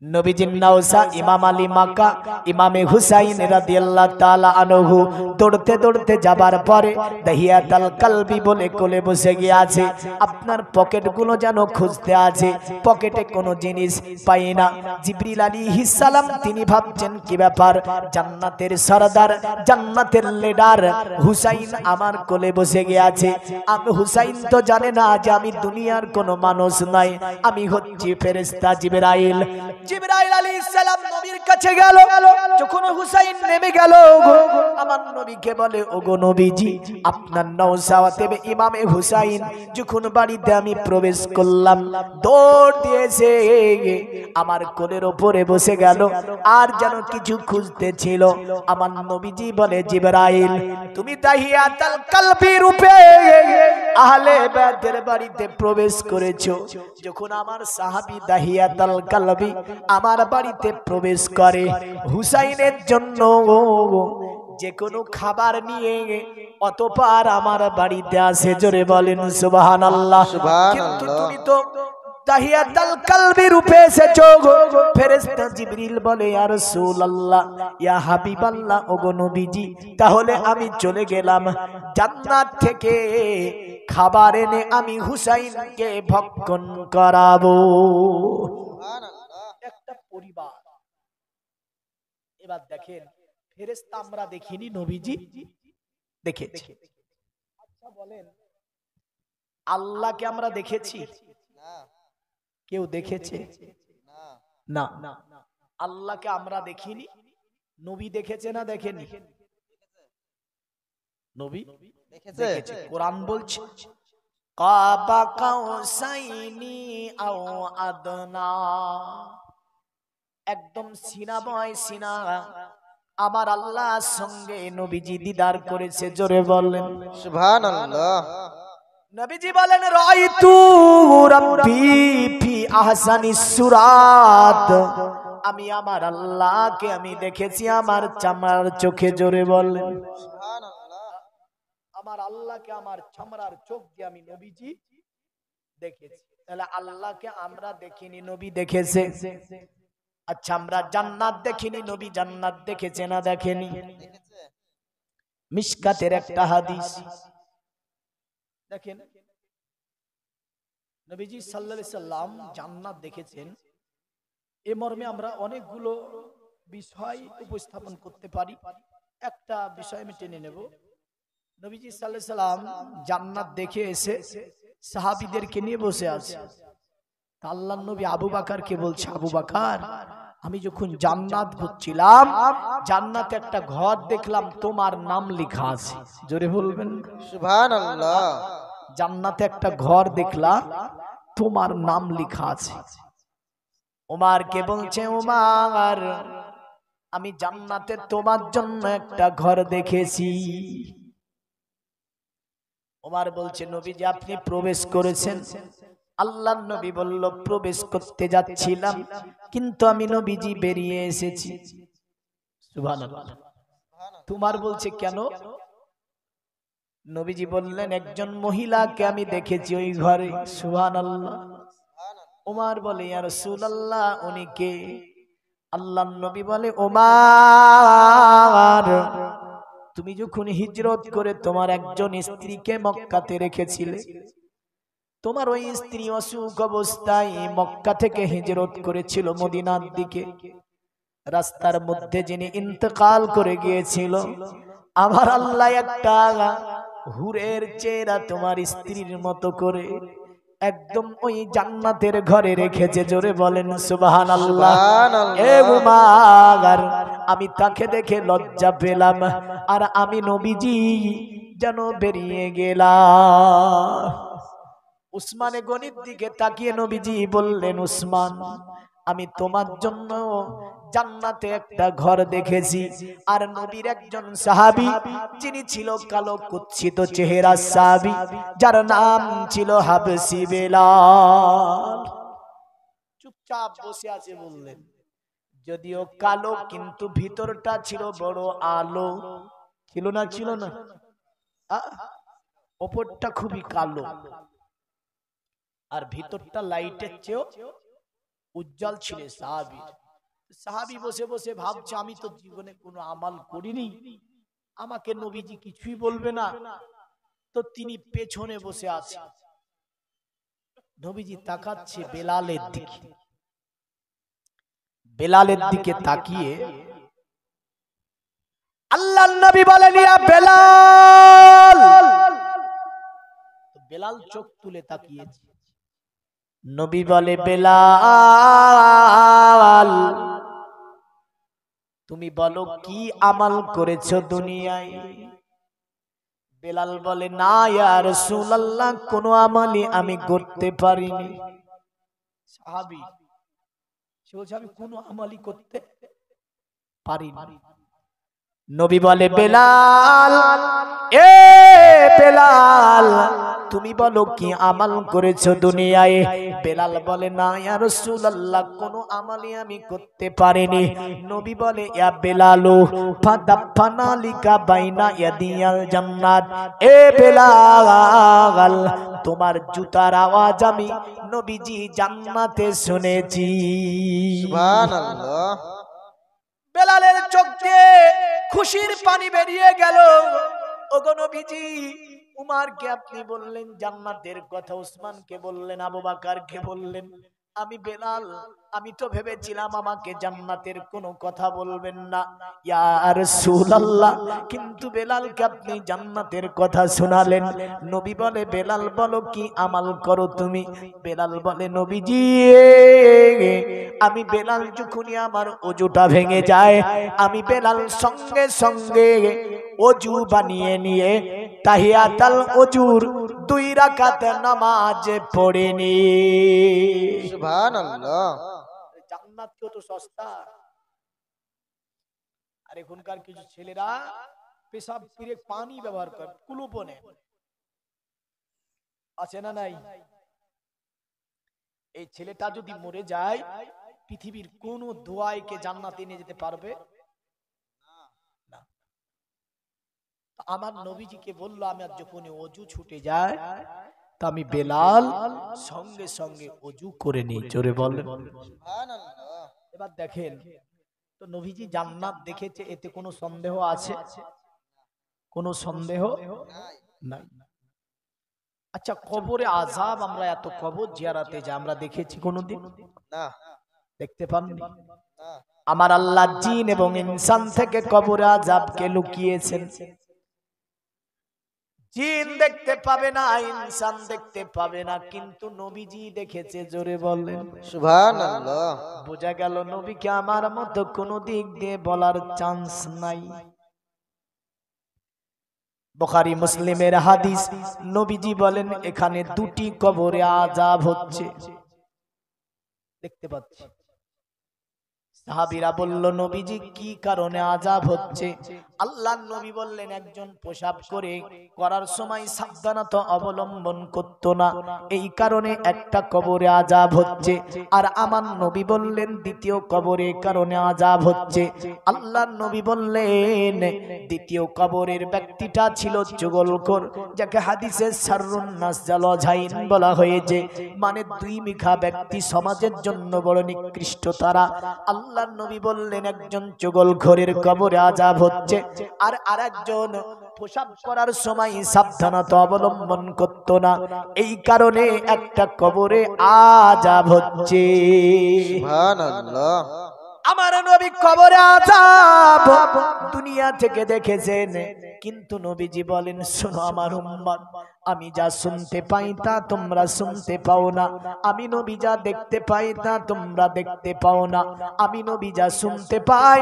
নবীজির নাওসা ইমাম আলী মাক্কা ইমামে হুসাইন রাদিয়াল্লাহু তাআলা আনহু দৌড়তে দৌড়তে যাবার পরে দাহিয়াতাল কালবি বলে কোলে বসে গিয়েছে। আপনার পকেটগুলো যেন খুঁজতে আছে, পকেটে কোনো জিনিস পাই না। জিবরিল আলাইহিস সালাম তিনি ভাবছেন কি ব্যাপার, জান্নাতের সরদার জান্নাতের লিডার হুসাইন আমার কোলে বসে গিয়েছে। আমি হুসাইন তো জানে না যে আমি দুনিয়ার কোনো মানুষ নই, আমি হচ্ছি ফেরেশতা জিবরাইল। জিবরাইল আলাইহিস সালাম নবীর কাছে গেল, যখন হুসাইন নেমে গেল আমার নবীকে বলে ওগো নবীজি আপনার নওসাওয়াতে ইমামে হুসাইন যখন বাড়িতে আমি প্রবেশ করলাম, দৌড় দিয়েছে আমার কোলের উপরে বসে গেল, আর যেন কিছু খুঁজতে ছিল। আমার নবীজি বলে জিবরাইল তুমি দাহিয়াতাল কালবি রূপে আহলে বাইতের বাড়িতে প্রবেশ করেছো। যখন আমার সাহাবী দাহিয়াতাল কালবি আমার বাড়িতে প্রবেশ করে হুসাইনের জন্য যে কোনো খাবার নিয়ে অতঃপর আমার বাড়িতে আসে, জোরে বলেন সুবহানাল্লাহ। কিন্তু তুমি তো তাহিয়াতুল কলবি রূপে এসেছো। ফেরেশতা জিবরিল বলে, ইয়া রাসূলুল্লাহ, ইয়া হাবিবাল্লাহ, ওগো নবীজি, তাহলে আমি চলে গেলাম জান্নাত থেকে খাবার এনে আমি হুসাইনকে ভক্ষণ করাবো। সুবহানাল্লাহ। একটা পরিবার। এবার দেখেন, ফেরেশতা আমরা দেখিনি, নবীজি দেখেছি। আচ্ছা বলেন, আল্লাহকে আমরা দেখেছি? না। কেউ দেখেছে? না। আল্লাহকে আমরা দেখিনি, নবী দেখেছে না দেখেনি? নবী দেখেছে। কোরআন বলছে, কাবা কাউসাইনি আও আদনা, একদম সিনা বয় সিনা আমার আল্লাহর সঙ্গে নবীজি দিদার করেছে, জোরে বলেন সুবহানাল্লাহ। নবীজি বলেন, রাআইতু রাব্বি ফি আহসানিস সুরাত, আমি আমার আল্লাহকে আমি দেখেছি আমার চামড়ার চোখে, জোরে বলেন সুবহানাল্লাহ। আমার আল্লাহকে আমার চামড়ার চোখ দিয়ে আমি নবীজি দেখেছি। তাহলে আল্লাহকে আমরা দেখিনি, নবী দেখেছে। আচ্ছা, আমরা জান্নাত দেখিনি, নবী জান্নাত দেখেছে না দেখেনি? মিশকাতের একটা হাদিস দেখেন, নবীজি সাল্লাল্লাহু আলাইহি সাল্লাম জান্নাত দেখেছেন। এ মর্মে আমরা অনেকগুলো বিষয় উপস্থাপন করতে পারি। একটা বিষয় আমি টেনে নেব। নবীজি সাল্লাল্লাহু আলাইহি সাল্লাম জান্নাত দেখে এসে সাহাবীদেরকে নিয়ে বসে আছে। আল্লাহর নবী আবু বকরকে বলছে, আবু বকর, আমি যখন জান্নাত ঘুরছিলাম, জান্নাতে একটা ঘর দেখলাম, তোমার নাম লেখা আছে, জোরে বলবেন সুবহানাল্লাহ। জান্নাতে একটা ঘর দেখলাম, তোমার নাম লেখা আছে। ওমরকে বলছে, ওমর, আমি জান্নাতে তোমার জন্য একটা ঘর দেখেছি। ওমর বলছে, নবীজি আপনি প্রবেশ করেছেন? আল্লাহর নবী বলল, প্রবেশ করতে যাচ্ছিলাম, কিন্তু আমি নবীজি বেরিয়ে এসেছি। সুবহানাল্লাহ। তোমার বলছে কেন? নবীজি বললেন, একজন মহিলাকে আমি দেখেছি ওই ঘরে। সুবহানাল্লাহ। ওমর বলে, ইয়া রাসূলুল্লাহ, উনি কে? আল্লাহর নবী বলে, ওমর, তুমি যখন হিজরত করে তোমার একজন স্ত্রীকে মক্কাতে রেখেছিলে, তোমার ওই স্ত্রী অসুখ অবস্থায় মক্কা থেকে হিজরত করেছিল মদিনার দিকে। রাস্তার মধ্যে যিনি ইন্তেকাল করে গিয়েছিল, আমার আল্লাহ একটা হুরের চেহারা তোমার স্ত্রীর মতো করে একদম ওই জান্নাতের ঘরে রেখেছে, জোরে বলেন সুবহানাল্লাহ। এ উমর, আমি তাকে দেখে লজ্জা পেলাম, আর আমি নবীজি যেন বেরিয়ে গেলাম। উসমানে গনির দিকে তাকিয়ে নবীজি বললেন, উসমান, আমি তোমার জন্য জান্নাতে একটা ঘর দেখেছি। আর নবীর একজন সাহাবী, যিনি ছিল কালো কুৎসিত চেহারা সাহাবী, যার নাম ছিল হাবশী বেলাল, চুপচাপ বসে আছে। বললেন, যদিও কালো, কিন্তু ভিতরটা ছিল বড় আলো। ছিল না? ছিল না? ওপরটা খুবই কালো, আর ভিতরটা লাইটের চেয়েও উজ্জ্বল ছিল সাহাবীর। সাহাবী বসে বসে ভাবছে, আমি তো জীবনে কোনো আমল করিনি, আমাকে নবীজি কিছুই বলবে না। তো তিনি পেছনে বসে আছে, নবীজি তাকাচ্ছে বেলালের দিকে। বেলালের দিকে তাকিয়ে আল্লাহর নবী বলেন, ইয়া বেলাল। বেলাল চোখ তুলে তাকিয়েছে। নবী বলে, বেলাল, তুমি বলো কি আমল করেছো দুনিয়ায়? বেলাল বলে, না ইয়া রাসূলুল্লাহ, কোনো আমলই আমি করতে পারিনি। সাহাবী সে বলছে, আমি কোনো আমলই করতে পারিনি। নবী বলে, বেলাল, এ বেলাল, তুমি বলো কি আমাল করেছো দুনিয়ায়? বেলাল বলে না ইয়া রাসূলুল্লাহ, কোনো আমালই আমি করতে পারিনি। নবী বলে ইয়া বেলালু ফাদাফানা লিকা বাইনা ইয়াদিয়াল জান্নাত, এ বেলাল তোমার জুতার আওয়াজ আমি নবীজি জান্নাতে শুনেছি। সুবহানাল্লাহ। বেলালের চোখ দিয়ে খুশির পানি বেরিয়ে গেল। ওগো নবীজি, উমারকে আপনি বললেন জান্নাতের কথা, উসমানকে বললেন, আবু বকরকে বললেন, আমি বেলাল, আমি তো ভেবেছিলাম আমাকে জান্নাতের কোনো কথা বলবেন না ইয়া রাসূলুল্লাহ, কিন্তু বেলালকে আপনি জান্নাতের কথা শোনালেন। নবী বলে বেলাল বলো কি আমাল করো তুমি? বেলাল বলে নবীজি, আমি বেলাল যখনই আমার ওযুটা ভেঙে যায়, আমি বেলাল সঙ্গে সঙ্গে ওযু বানিয়ে নিয়ে তাহিয়াতুল ওযুর 2 রাকাত নামাজ পড়ে নি। সুবহানাল্লাহ। জান্নাত কত সস্তা। আর এখনকার কিছু ছেলেরা পেশাব ফিরে পানি ব্যবহার করে, কুলুপনে আছে না নাই? এই ছেলেটা যদি মরে যায়, পৃথিবীর কোন দোয়াইকে জান্নাতে নিয়ে যেতে পারবে না। আমার নবীজিকে বললো আমার যখন ওযু ছুটে যায়, তা আমি বেলাল সঙ্গে সঙ্গে ওযু করে নিই। জোরে বলেন সুবহানাল্লাহ। এবার দেখেন তো, নবীজি জান্নাত দেখেছে, এতে কোনো সন্দেহ আছে? কোনো সন্দেহ নাই। আচ্ছা, কবরে আযাব, আমরা এত কবর জিয়ারাতে যাই, আমরা দেখেছি কোনোদিন? না। দেখতে পাননি? না। আমার আল্লাহ জিন এবং ইনসান থেকে কবরে আযাবকে লুকিয়েছেন। জিন দেখতে পাবে না, ইনসান দেখতে পাবে না, কিন্তু নবীজি দেখেছে। জোরে বলেন সুবহানাল্লাহ। বোঝা গেল নবীকে আমার মতো কোনো দিক দিয়ে বলার চান্স নাই। বুখারী মুসলিমের হাদিস, নবীজি বলেন এখানে 2টি কবরে আযাব হচ্ছে, দেখতে পাচ্ছি। সাহাবীরা বলল নবীজি কি কারণে আযাব হচ্ছে? আল্লাহর নবী বললেন একজন পেশাব করার সময় সাবধানতা অবলম্বন করত না, এই কারণে একটা কবরে আযাব হচ্ছে। আর আমার নবী বললেন দ্বিতীয় কবরে কারণে আযাব হচ্ছে। আল্লাহর নবী বললেন দ্বিতীয় কবরের ব্যক্তিটা ছিল চুগলখোর, যাকে হাদিসে শাররুন নাস জালাজাইন বলা হয়েছে, মানে 2 মিখা ব্যক্তি, সমাজের জন্য বড় নিকৃষ্ট তারা। আল্লাহর নবী বললেন একজন চুগলখোরের কবরে আযাব হচ্ছে, আর আরেকজন পেশাব করার সময় সাবধানতা অবলম্বন করত না, এই কারণে একটা কবরে আযাব হচ্ছে। সুবহানাল্লাহ। আমার নবী কবরে আযাব দুনিয়া থেকে দেখেছেন, কিন্তু নবীজি বলেন শোনো আমার উম্মত, আমি যা শুনতে পাই তা তোমরা শুনতে পাও না, আমি নবী যা দেখতে পাই তা তোমরা দেখতে পাও না। আমি নবী যা শুনতে পাই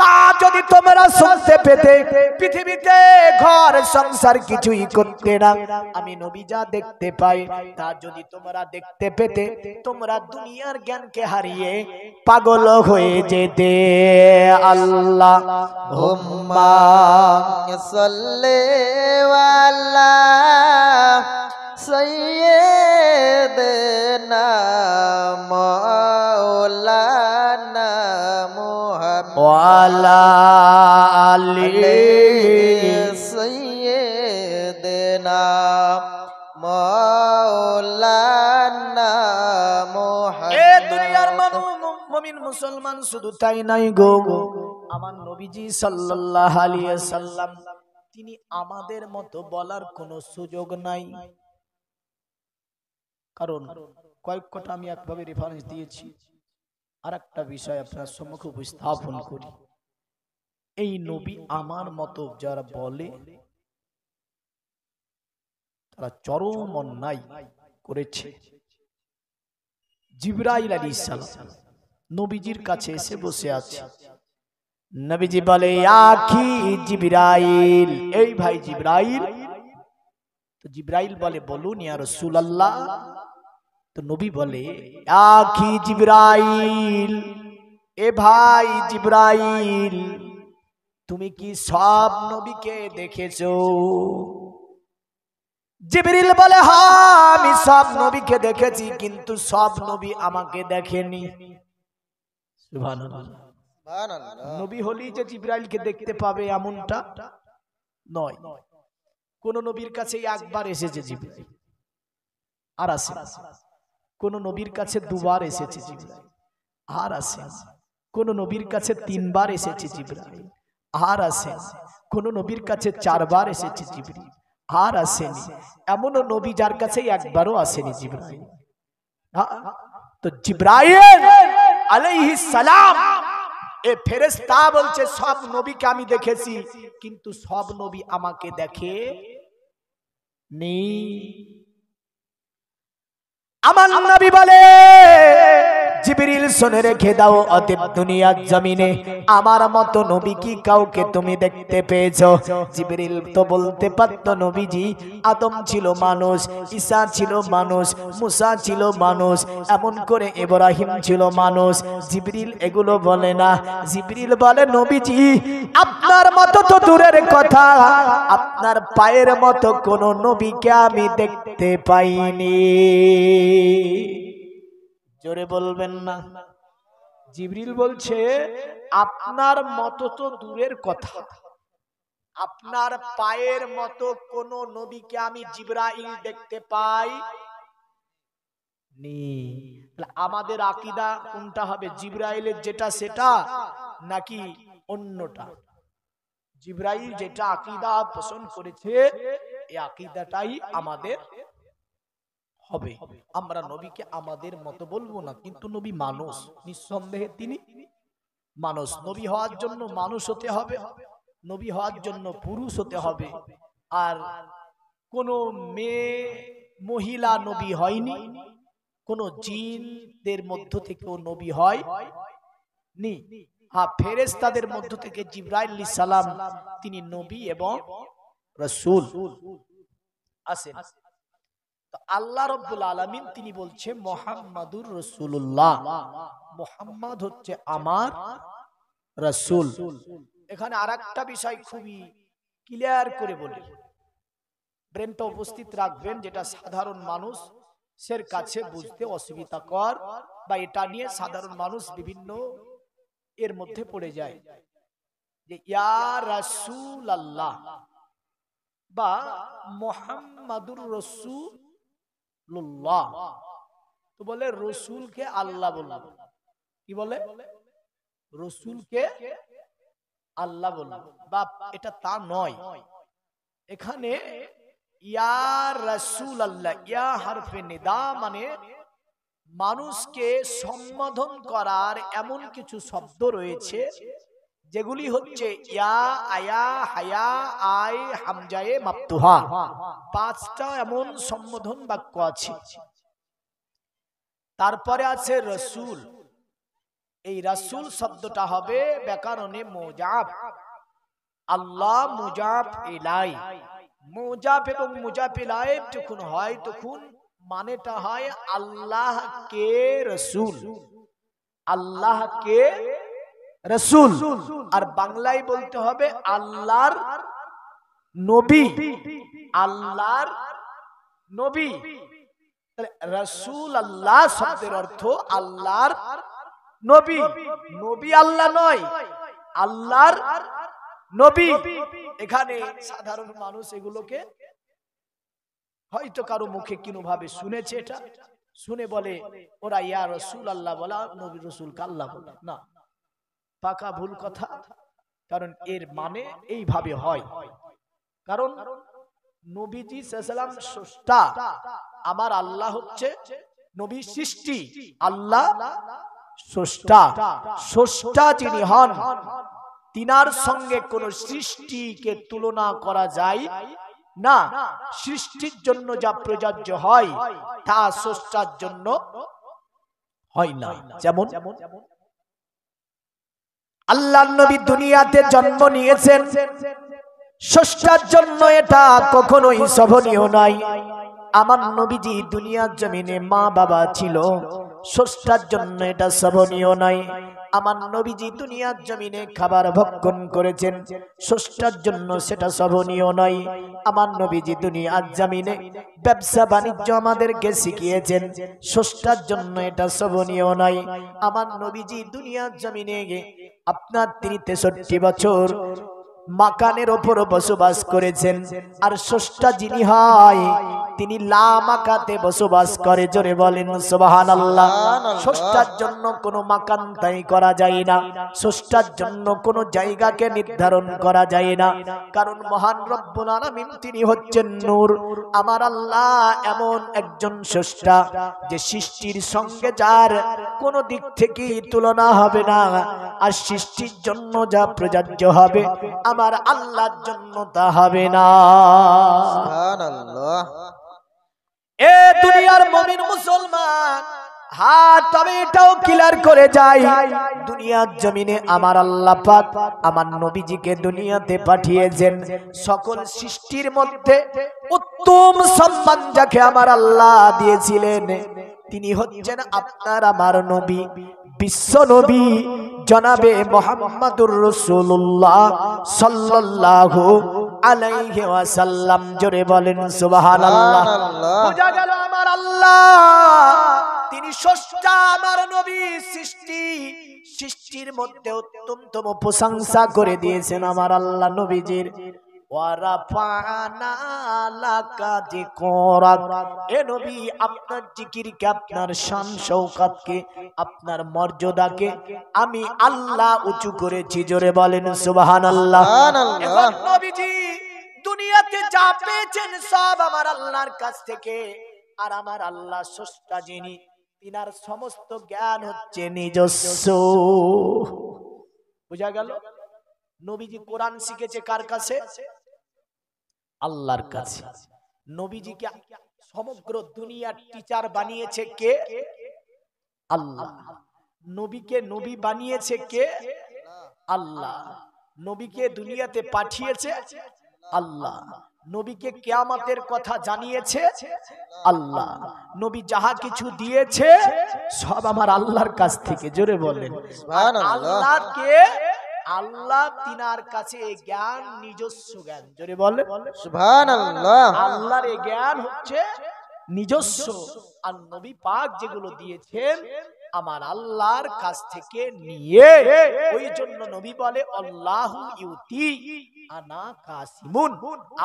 তা যদি তোমরা শুনতে পেতে, পৃথিবীতে ঘর সংসার কিছুই করতে না। আমি নবী যা দেখতে পাই তা যদি তোমরা দেখতে পেতে, তোমরা দুনিয়ার জ্ঞানকে হারিয়ে পাগল হয়ে যেতে। আল্লাহ হুম্মা সাল্লি আলা সাইয়্যিদিনা মাওলানা মুহাম্মদ ওয়ালা আলি সাইয়্যিদিনা মাওলানা মুহাম্মদ। এ দুনিয়ার মানুষ, মুমিন মুসলমান শুধু তাই নাই গো, আমার নবীজি সাল্লাল্লাহু আলাইহি ওয়াসাল্লাম, তিনি আমাদের মতো বলার কোনো সুযোগ নাই। কারণ কয়েক কথা আমি একভাবে রেফারেন্স দিয়েছি, আর একটা বিষয় আপনার সম্মুখে উপস্থাপন করি। এই নবী আমার মতো যারা বলে, তারা চরম অন্যায় করেছে। জিবরাইল আলাইহিস সালাম নবীজির কাছে এসে বসে আছে। নবীজি বলে আখি জিবরাইল, এই ভাই জিবরাইল। তো জিবরাইল বলে বলুন ইয়া রাসূলুল্লাহ। তো নবী বলে আখি জিবরাইল, এ ভাই জিবরাইল, তুমি কি সব নবীকে দেখেছো? জিবরিল বলে হ্যাঁ আমি সব নবীকে দেখেছি কিন্তু সব নবী আমাকে দেখেনি। সুবহানাল্লাহ। নবী হলেই যে জিবরাইলকে দেখতে পাবে এমনটা নয়। কোন নবীর কাছে একবার এসেছে জিবরাইল আর আসে, কোন নবীর কাছে দুবার এসেছে জিবরাইল আর আসে, কোন নবীর কাছে তিনবার এসেছে জিবরাইল আর আসে, কোন নবীর কাছে চারবার এসেছে জিবরিল আর আসেনি। এমনও নবী যার কাছে একবারও আসেনি জিবরাইল। তো জিবরাইল আলাইহিস সালাম এ ফেরেশতা বলছে সব নবীকে আমি দেখেছি কিন্তু সব নবী আমাকে দেখে নেই। আমার নবী বলে জিবরিল শুনে রেখে দাও, অতএব দুনিয়ার জমিনে আমার মতো নবী কি কাউকে তুমি দেখতে পেয়েছো? জিবরিল তো বলতে পারত নবীজি আদম ছিল মানুষ, ঈসা ছিল মানুষ, মুসা ছিল মানুষ, এমন করে ইব্রাহিম ছিল মানুষ। জিবরিল এগুলো বলে না। জিবরিল বলে নবীজি আপনার মতো তো দূরের কথা, আপনার পায়ের মতো কোন নবীকে আমি দেখতে পাইনি। জোরে বলবেন না। জিবরিল বলছে আপনার মতো তো দূরের কথা, আপনার পায়ের মতো কোন নবীকে আমি জিবরাইল দেখতে পাই নি। আমাদের আকীদা কোনটা হবে? জিবরাইলের যেটা সেটা নাকি অন্যটা? জিবরাইল যেটা আকীদা পোষণ করেছে এই আকীদাটাই আমাদের হবে। আমরা নবীকে আমাদের মতো বলবো না, কিন্তু নবী মানুষ, নিঃসন্দেহে তিনি মানুষ। নবী হওয়ার জন্য মানুষ হতে হবে, নবী হওয়ার জন্য পুরুষ হতে হবে। আর কোন মেয়ে মহিলা নবী হয়নি, কোন জিনদের মধ্য থেকেও নবী হয় নি। হ্যাঁ, ফেরেশতাদের মধ্য থেকে জিবরাইল আলাইহিস সালাম তিনি নবী এবং রাসূল আছেন। আল্লাহ রাব্বুল আলামিন তিনি বলছে মুহাম্মাদুর রাসূলুল্লাহ, মুহাম্মদ হচ্ছে আমার রাসূল। এখানে আরেকটা বিষয় খুবই ক্লিয়ার করে বলি, ব্রেনটা উপস্থিত রাখবেন, যেটা সাধারণ মানুষের কাছে বুঝতে অসুবিধা কর, বা এটা নিয়ে সাধারণ মানুষ বিভিন্ন এর মধ্যে পড়ে যায় যে ইয়া রাসূলুল্লাহ বা মুহাম্মাদুর রাসূলুল্লাহ, তো বলে রসুলকে আল্লাহ বলল। কি বলে? রসুলকে আল্লাহ বলল, বা এটা তা নয়। এখানে ইয়া রাসূলুল্লাহ, ইয়া হরফে নিদা মানে মানুষকে সম্বোধন করার এমন কিছু শব্দ রয়েছে যেগুলি হচ্ছে ইয়া, আয়া, হায়া, আই, হামজায়ে মাফতুহা, পাঁচটা এমন সম্বোধন বাক্য আছে। তারপরে আছে রাসূল। এই রাসূল শব্দটা হবে ব্যাকরণে মুজাফ, আল্লাহ মুজাফ ইলাই। মুজাফ এবং মুজাফ ইলাই যখন হয় তখন মানেটা হয় আল্লাহ কে রাসূল, আল্লাহ কে রাসূল। আর বাংলায় বলতে হবে আল্লাহর নবী, আল্লাহর নবী। রাসূল আল্লাহ শব্দের অর্থ আল্লাহর নবী। নবী আল্লাহ নয়, আল্লাহর নবী। এখানে সাধারণ মানুষ এগুলোকে হয়তো কারো মুখে কিনো ভাবে শুনেছে, এটা শুনে বলে ওরা ইয়া রাসূল আল্লাহ বলা, নবী রাসূলকে আল্লাহ বলা। না, পাকা ভুল কথা। কারণ এর মানে এইভাবে হয়, কারণ নবীজি সাল্লাল্লাহু আলাইহি ওয়াসাল্লাম স্রষ্টা, আমার আল্লাহ হচ্ছে নবী সৃষ্টি, আল্লাহ স্রষ্টা। স্রষ্টা যিনি হন তিনার সঙ্গে কোন সৃষ্টিকে তুলনা করা যায় না। সৃষ্টির জন্য যা প্রযোজ্য হয় তা স্রষ্টার জন্য হয় না। যেমন আল্লাহর নবী দুনিয়াতে জন্ম নিয়েছেন স্রষ্টার জন্য, এটা কখনোই শোভনীয় নয়। আমার নবীজি দুনিয়ার জমিনে মা বাবা ছিল, স্রষ্টার জন্য এটা শোভনীয় নয়। আমার নবীজি দুনিয়ার জমিনে খাবার ভক্ষণ করেছেন, স্রষ্টার জন্য সেটা শোভনীয় নয়। আমার নবীজি দুনিয়ার জমিনে ব্যবসা বাণিজ্য আমাদেরকে শিখিয়েছেন, স্রষ্টার জন্য এটা শোভনীয় নয়। আমার নবীজি দুনিয়ার জমিনে আপনার 63 বছর মাকানের ওপর বসবাস করেছেন, আর স্রষ্টা যিনি হয় তিনি লা মাকাতে বসবাস করে। জোরে বলেন সুবহানাল্লাহ। স্রষ্টার জন্য কোনো মাকান তাই করা যায় না, স্রষ্টার জন্য কোনো জায়গাকে নির্ধারণ করা যায় না, কারণ মহান রব্বুল আলামিন তিনি হচ্ছেন নূর। আমার আল্লাহ এমন একজন স্রষ্টা যে সৃষ্টির সঙ্গে যার কোনো দিক থেকেই তুলনা হবে না, আর সৃষ্টির জন্য যা প্রযোজ্য হবে আমার আল্লাহর জন্য তা হবে না। সুবহানাল্লাহ। এ দুনিয়ার মুমিন মুসলমান, হ্যাঁ তবে এটাও ক্লিয়ার করে যায়, দুনিয়ার জমিনে আমার আল্লাহ পাক আমার নবীজিকে দুনিয়াতে পাঠিয়েছেন সকল সৃষ্টির মধ্যে উত্তম সম্মান যাকে আমার আল্লাহ দিয়েছিলেন তিনি হচ্ছেন আপনার আমার নবী, বিশ্ব নবী জনাবে মুহাম্মাদুর রাসূলুল্লাহ সাল্লাল্লাহু আলাইহি ওয়াসাল্লাম। জোরে বলেন সুবহানাল্লাহ। বোঝা গেল আমার আল্লাহ তিনি স্রষ্টা, আমার নবী সৃষ্টির মধ্যে উত্তমতম প্রশংসা করে দিয়েছেন আমার আল্লাহ নবীজির। ওয়ারাফানা লাকা যিকরাক, এ নবী আপনার জিকিরকে, আপনার শান শওকতকে, আপনার মর্যাদাকে আমি আল্লাহ উঁচু করেছি। জোরে বলেন সুবহানাল্লাহ। এবং নবীজি দুনিয়াতে যা পেয়েছেন সব আমার আল্লাহর কাছ থেকে, আর আমার আল্লাহ স্রষ্টা যিনি তিনার সমস্ত জ্ঞান হচ্ছে নিজস্ব। বুঝা গেল? নবীজি কোরআন শিখেছে কার কাছে? আল্লাহর কাছে। নবীজিকে সমগ্র দুনিয়ার টিচার বানিয়েছে কে? আল্লাহ। নবীকে নবী বানিয়েছে কে? আল্লাহ। নবীকে দুনিয়াতে পাঠিয়েছে আল্লাহ। নবীকে কিয়ামতের কথা জানিয়েছে আল্লাহ। নবী যাহা কিছু দিয়েছে সব আমার আল্লাহর কাছ থেকে। জোরে বলেন আল্লাহকে, আল্লাহ তিনার কাছে জ্ঞান নিজস্ব জ্ঞান। জোরে বলেন সুবহানাল্লাহ। আল্লাহর এই জ্ঞান হচ্ছে নিজস্ব, আর নবী পাক যেগুলো দিয়েছেন আমার আল্লাহর কাছ থেকে নিয়ে। ওই জন্য নবী বলে আল্লাহু ইউতি আনা কাসিমুন,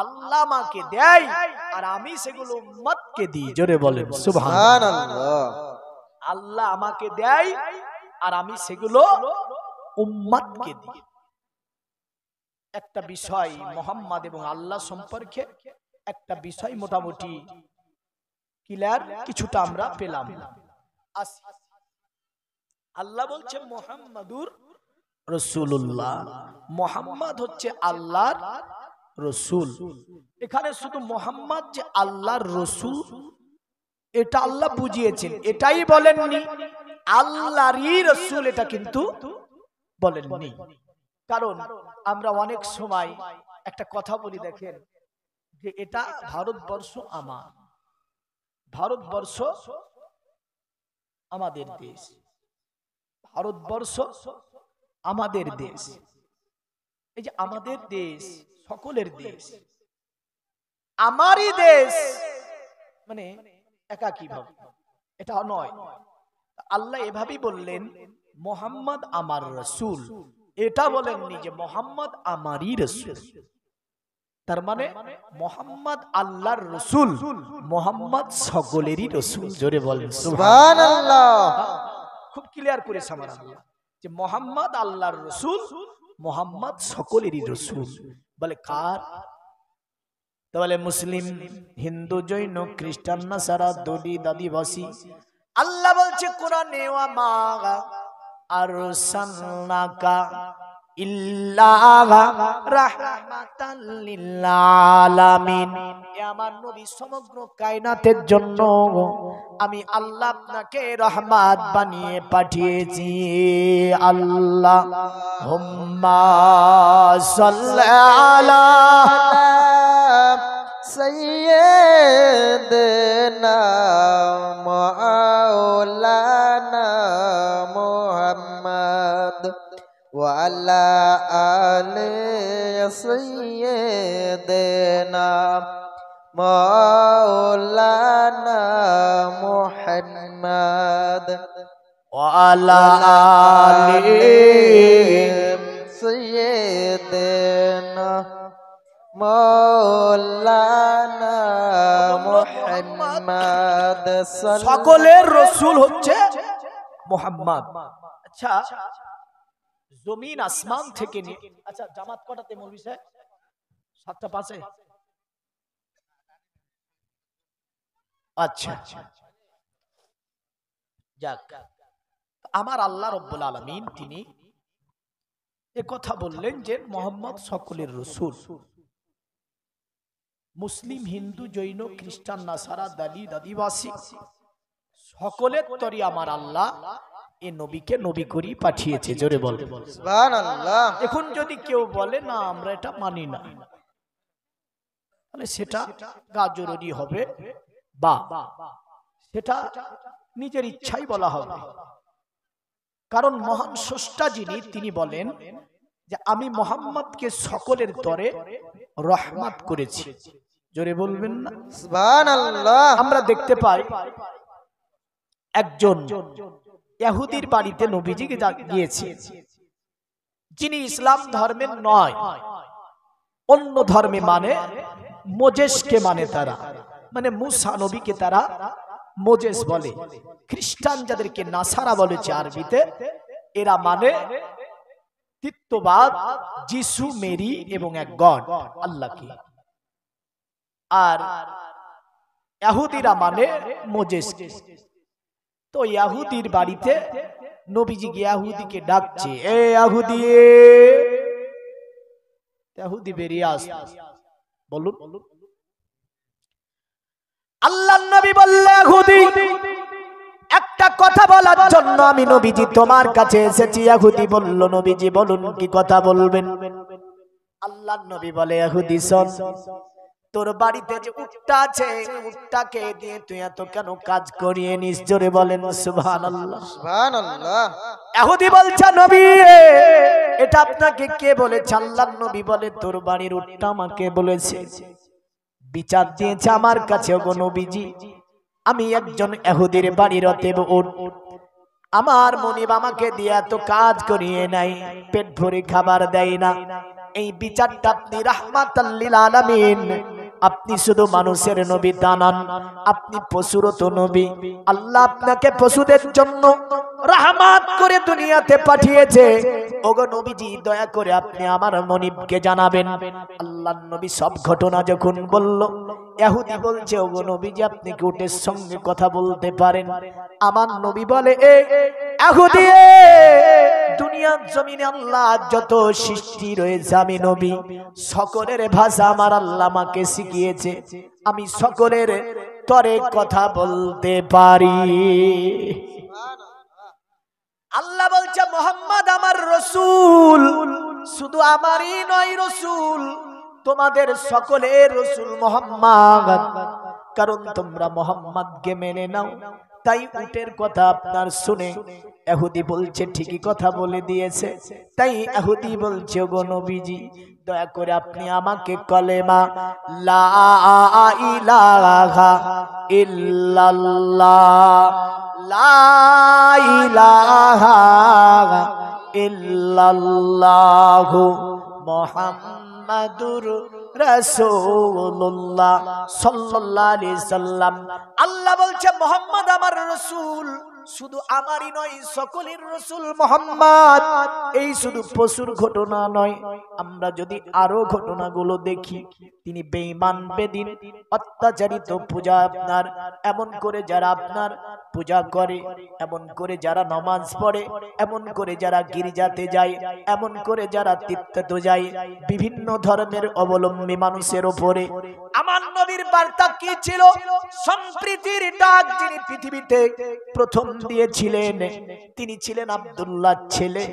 আল্লাহ আমাকে দেয় আর আমি সেগুলো উম্মতকে দিই। জোরে বলেন সুবহানাল্লাহ। আল্লাহ আমাকে দেয় আর আমি সেগুলো উম্মতকে দিই। একটা বিষয় মুহাম্মদ এবং আল্লাহ সম্পর্কে একটা বিষয় মোটামুটি ক্লিয়ার কিছুটা আমরা পেলাম। আল্লাহ বলছে মুহাম্মাদুর রাসূলুল্লাহ, মুহাম্মদ হচ্ছে আল্লাহর রাসূল। এখানে শুধু মুহাম্মদ যে আল্লাহর রাসূল এটা আল্লাহ বুঝিয়েছেন, এটাই বলেননি আল্লাহরই রাসূল, এটা কিন্তু বলেননি। কারণ আমরা অনেক সময় একটা কথা বলি, দেখেন যে এটা ভারতবর্ষ আমার, ভারতবর্ষ আমাদের দেশ, ভারতবর্ষ আমাদের দেশ। এই যে আমাদের দেশ সকলের দেশ, আমারই দেশ, মানে একাকী ভাবে এটা নয়। আল্লাহ এভাবেই বললেন মুহাম্মদ আমার রাসূল, এটা বলেননি যে মুহাম্মদ আমারই রাসূল। তার মানে মুহাম্মদ আল্লাহর রাসূল, মুহাম্মদ সকলেরই রাসূল। জোরে বলেন সুবহানাল্লাহ। খুব ক্লিয়ার করে আমার আল্লাহ যে মুহাম্মদ আল্লাহর রাসূল, মুহাম্মদ সকলেরই রাসূল। বলে কার? তাহলে মুসলিম, হিন্দু, জৈন, খ্রিস্টান, নাসারা, দলি, দাদিবাসী। আল্লাহ বলছে কোরআনে ওয়া মা আরসালনাকা ইল্লা রাহমাতাল লিল আলামিন, এ আমার নবী সমগ্র কায়নাতের জন্য আমি আল্লাহ আপনাকে রহমত বানিয়ে পাঠিয়েছি। আল্লাহুম্মা সাল্লি আলা সাইয়্যিদিনা মাওলানা আলা আলে সাইয়্যিদিনা মাওলানা মুহাম্মদ ওয়ালা আলি সাইয়্যিদিনা মাওলানা মুহাম্মদ সকলের রসুল হচ্ছে মুহাম্মদ। আচ্ছা, জমিন আসমান থেকে নিয়ে, আচ্ছা জামাত কটাতে মৌলভী সাহেব? 7:05। আচ্ছা, যাক, আমার আল্লাহ রাব্বুল আলামিন তিনি এ কথা বললেন যে মুহাম্মদ সকলের রসুল। মুসলিম, হিন্দু, জৈন, খ্রিস্টান, নাসারা, দালিত, আদিবাসী সকলের তরি আমার আল্লাহ এ নবীকে নবী করি পাঠিয়েছে। জোরে বল সুবহানাল্লাহ। এখন যদি কেউ বলে না আমরা এটা মানি না, তাহলে সেটা গাজরই হবে বা সেটা নিজের ইচ্ছাই বলা হবে। কারণ মহান স্রষ্টা যিনি, তিনি বলেন যে আমি মুহাম্মদকে সকলের তরে রহমত করেছি। জোরে বলবেন না সুবহানাল্লাহ। আমরা দেখতে পাই একজন ইহুদির বাড়িতে নবীজি গিয়েছে, যিনি ইসলাম ধর্মের নয়, অন্য ধর্মে মানে, মোজেসকে মানে, তারা মানে মুসা নবীকে তারা মোজেস বলে। খ্রিস্টান যাদেরকে নাসারা বলেছে আরবিতে, এরা মানে তৃতীয়বাদ, যিশু, মেরি এবং এক গড আল্লাহকে। আর ইহুদিরা মানে মোজেস। তো ইহুদির বাড়িতে নবীজি গিয়ে ইহুদিকে ডাকছে, এ ইহুদি, ইহুদি বেরিয়ে আস, বলুন। আল্লাহর নবী বললেন, ইহুদি একটা কথা বলার জন্য আমি নবীজি তোমার কাছে এসেছি। ইহুদি বলল, নবীজি বলুন, কি কথা বলবেন? আল্লাহর নবী বলে, ইহুদি শোন, তোর বাড়িতে যে উটটা আছে, উটটাকে দিয়ে তুই এত কেন কাজ করিয়ে নিস? জোরে বলেন সুবহানাল্লাহ। সুবহানাল্লাহ। ইহুদি বলছে, নবী এটা আপনাকে কে বলেছে? আল্লাহর নবী বলে, তোর বাড়ির উটটা আমাকে বলেছে, বিচার দিয়েছে আমার কাছে। ওগো নবীজি, আমি একজন ইহুদির বাড়ির অতএব উট, আমার মনিব আমাকে দিয়ে এত কাজ করিয়ে নাই, পেট ভরে খাবার দেয় না। এই বিচারটা আপনি রাহমাতাল লিল আলামিন, আপনি শুধু মানুষের নবী তা নন, আপনি পশুরও তো নবী। আল্লাহ আপনাকে পশুদের জন্য রহমত করে দুনিয়াতে পাঠিয়েছে। ওগো নবীজি, দয়া করে আপনি আমার মনিবকে জানাবেন। আল্লাহর নবী সব ঘটনা যখন বলল, ইহুদি বলছে, ওগো নবীজি আপনি কি উটের সঙ্গে কথা বলতে পারেন? আমার নবী বলে, এ ইহুদি, দুনিয়ার জমিনে আল্লাহ যত সৃষ্টি রয়েছে, আমি নবী সকলের ভাষা আমার আল্লাহ আমাকে শিখিয়েছে, আমি সকলের তরে কথা বলতে পারি। আল্লাহ বলছে, মুহাম্মদ আমার রসুল, শুধু আমারই নয় রসুল, তোমাদের সকলের রসুল মুহাম্মদ। কারণ তোমরা মুহাম্মদকে মেনে নাও, তাই উটের কথা আপনার শুনে ইহুদি বলছে ঠিকই কথা বলে দিয়েছে। তাই ইহুদি বলছে, গো নবীজি দয়া করে আপনি আমাকে কলেমা লা ইলাহা ইল্লাল্লাহ, লা ইলাহা ইল্লাল্লাহ মুহাম্মাদুর রাসূলুল্লাহ সাল্লাল্লাহু আলাইহি সাল্লাম। আল্লাহ বলছে, মুহাম্মদ আমার রাসূল, শুধু আমারই নয় সকলের রাসূল মুহাম্মদ। এই শুধু পশুর ঘটনা নয়, আমরা যদি আরো ঘটনাগুলো দেখি, তিনি বেঈমান, বেদিন, অত্যাচারিত, পূজা আপনার এমন করে যারা আপনার পূজা করে, এমন করে যারা নামাজ পড়ে, এমন করে যারা গির্জাতে যায়, এমন করে যারা তীর্থে যায়, বিভিন্ন ধর্মের অবলম্বী মানুষের উপরে আমার নবীর বার্তা কি ছিল? সম্প্রীতির ডাক। যিনি পৃথিবীতে প্রথম দিয়েছিলেন তিনি ছিলেন আব্দুল্লাহর ছেলে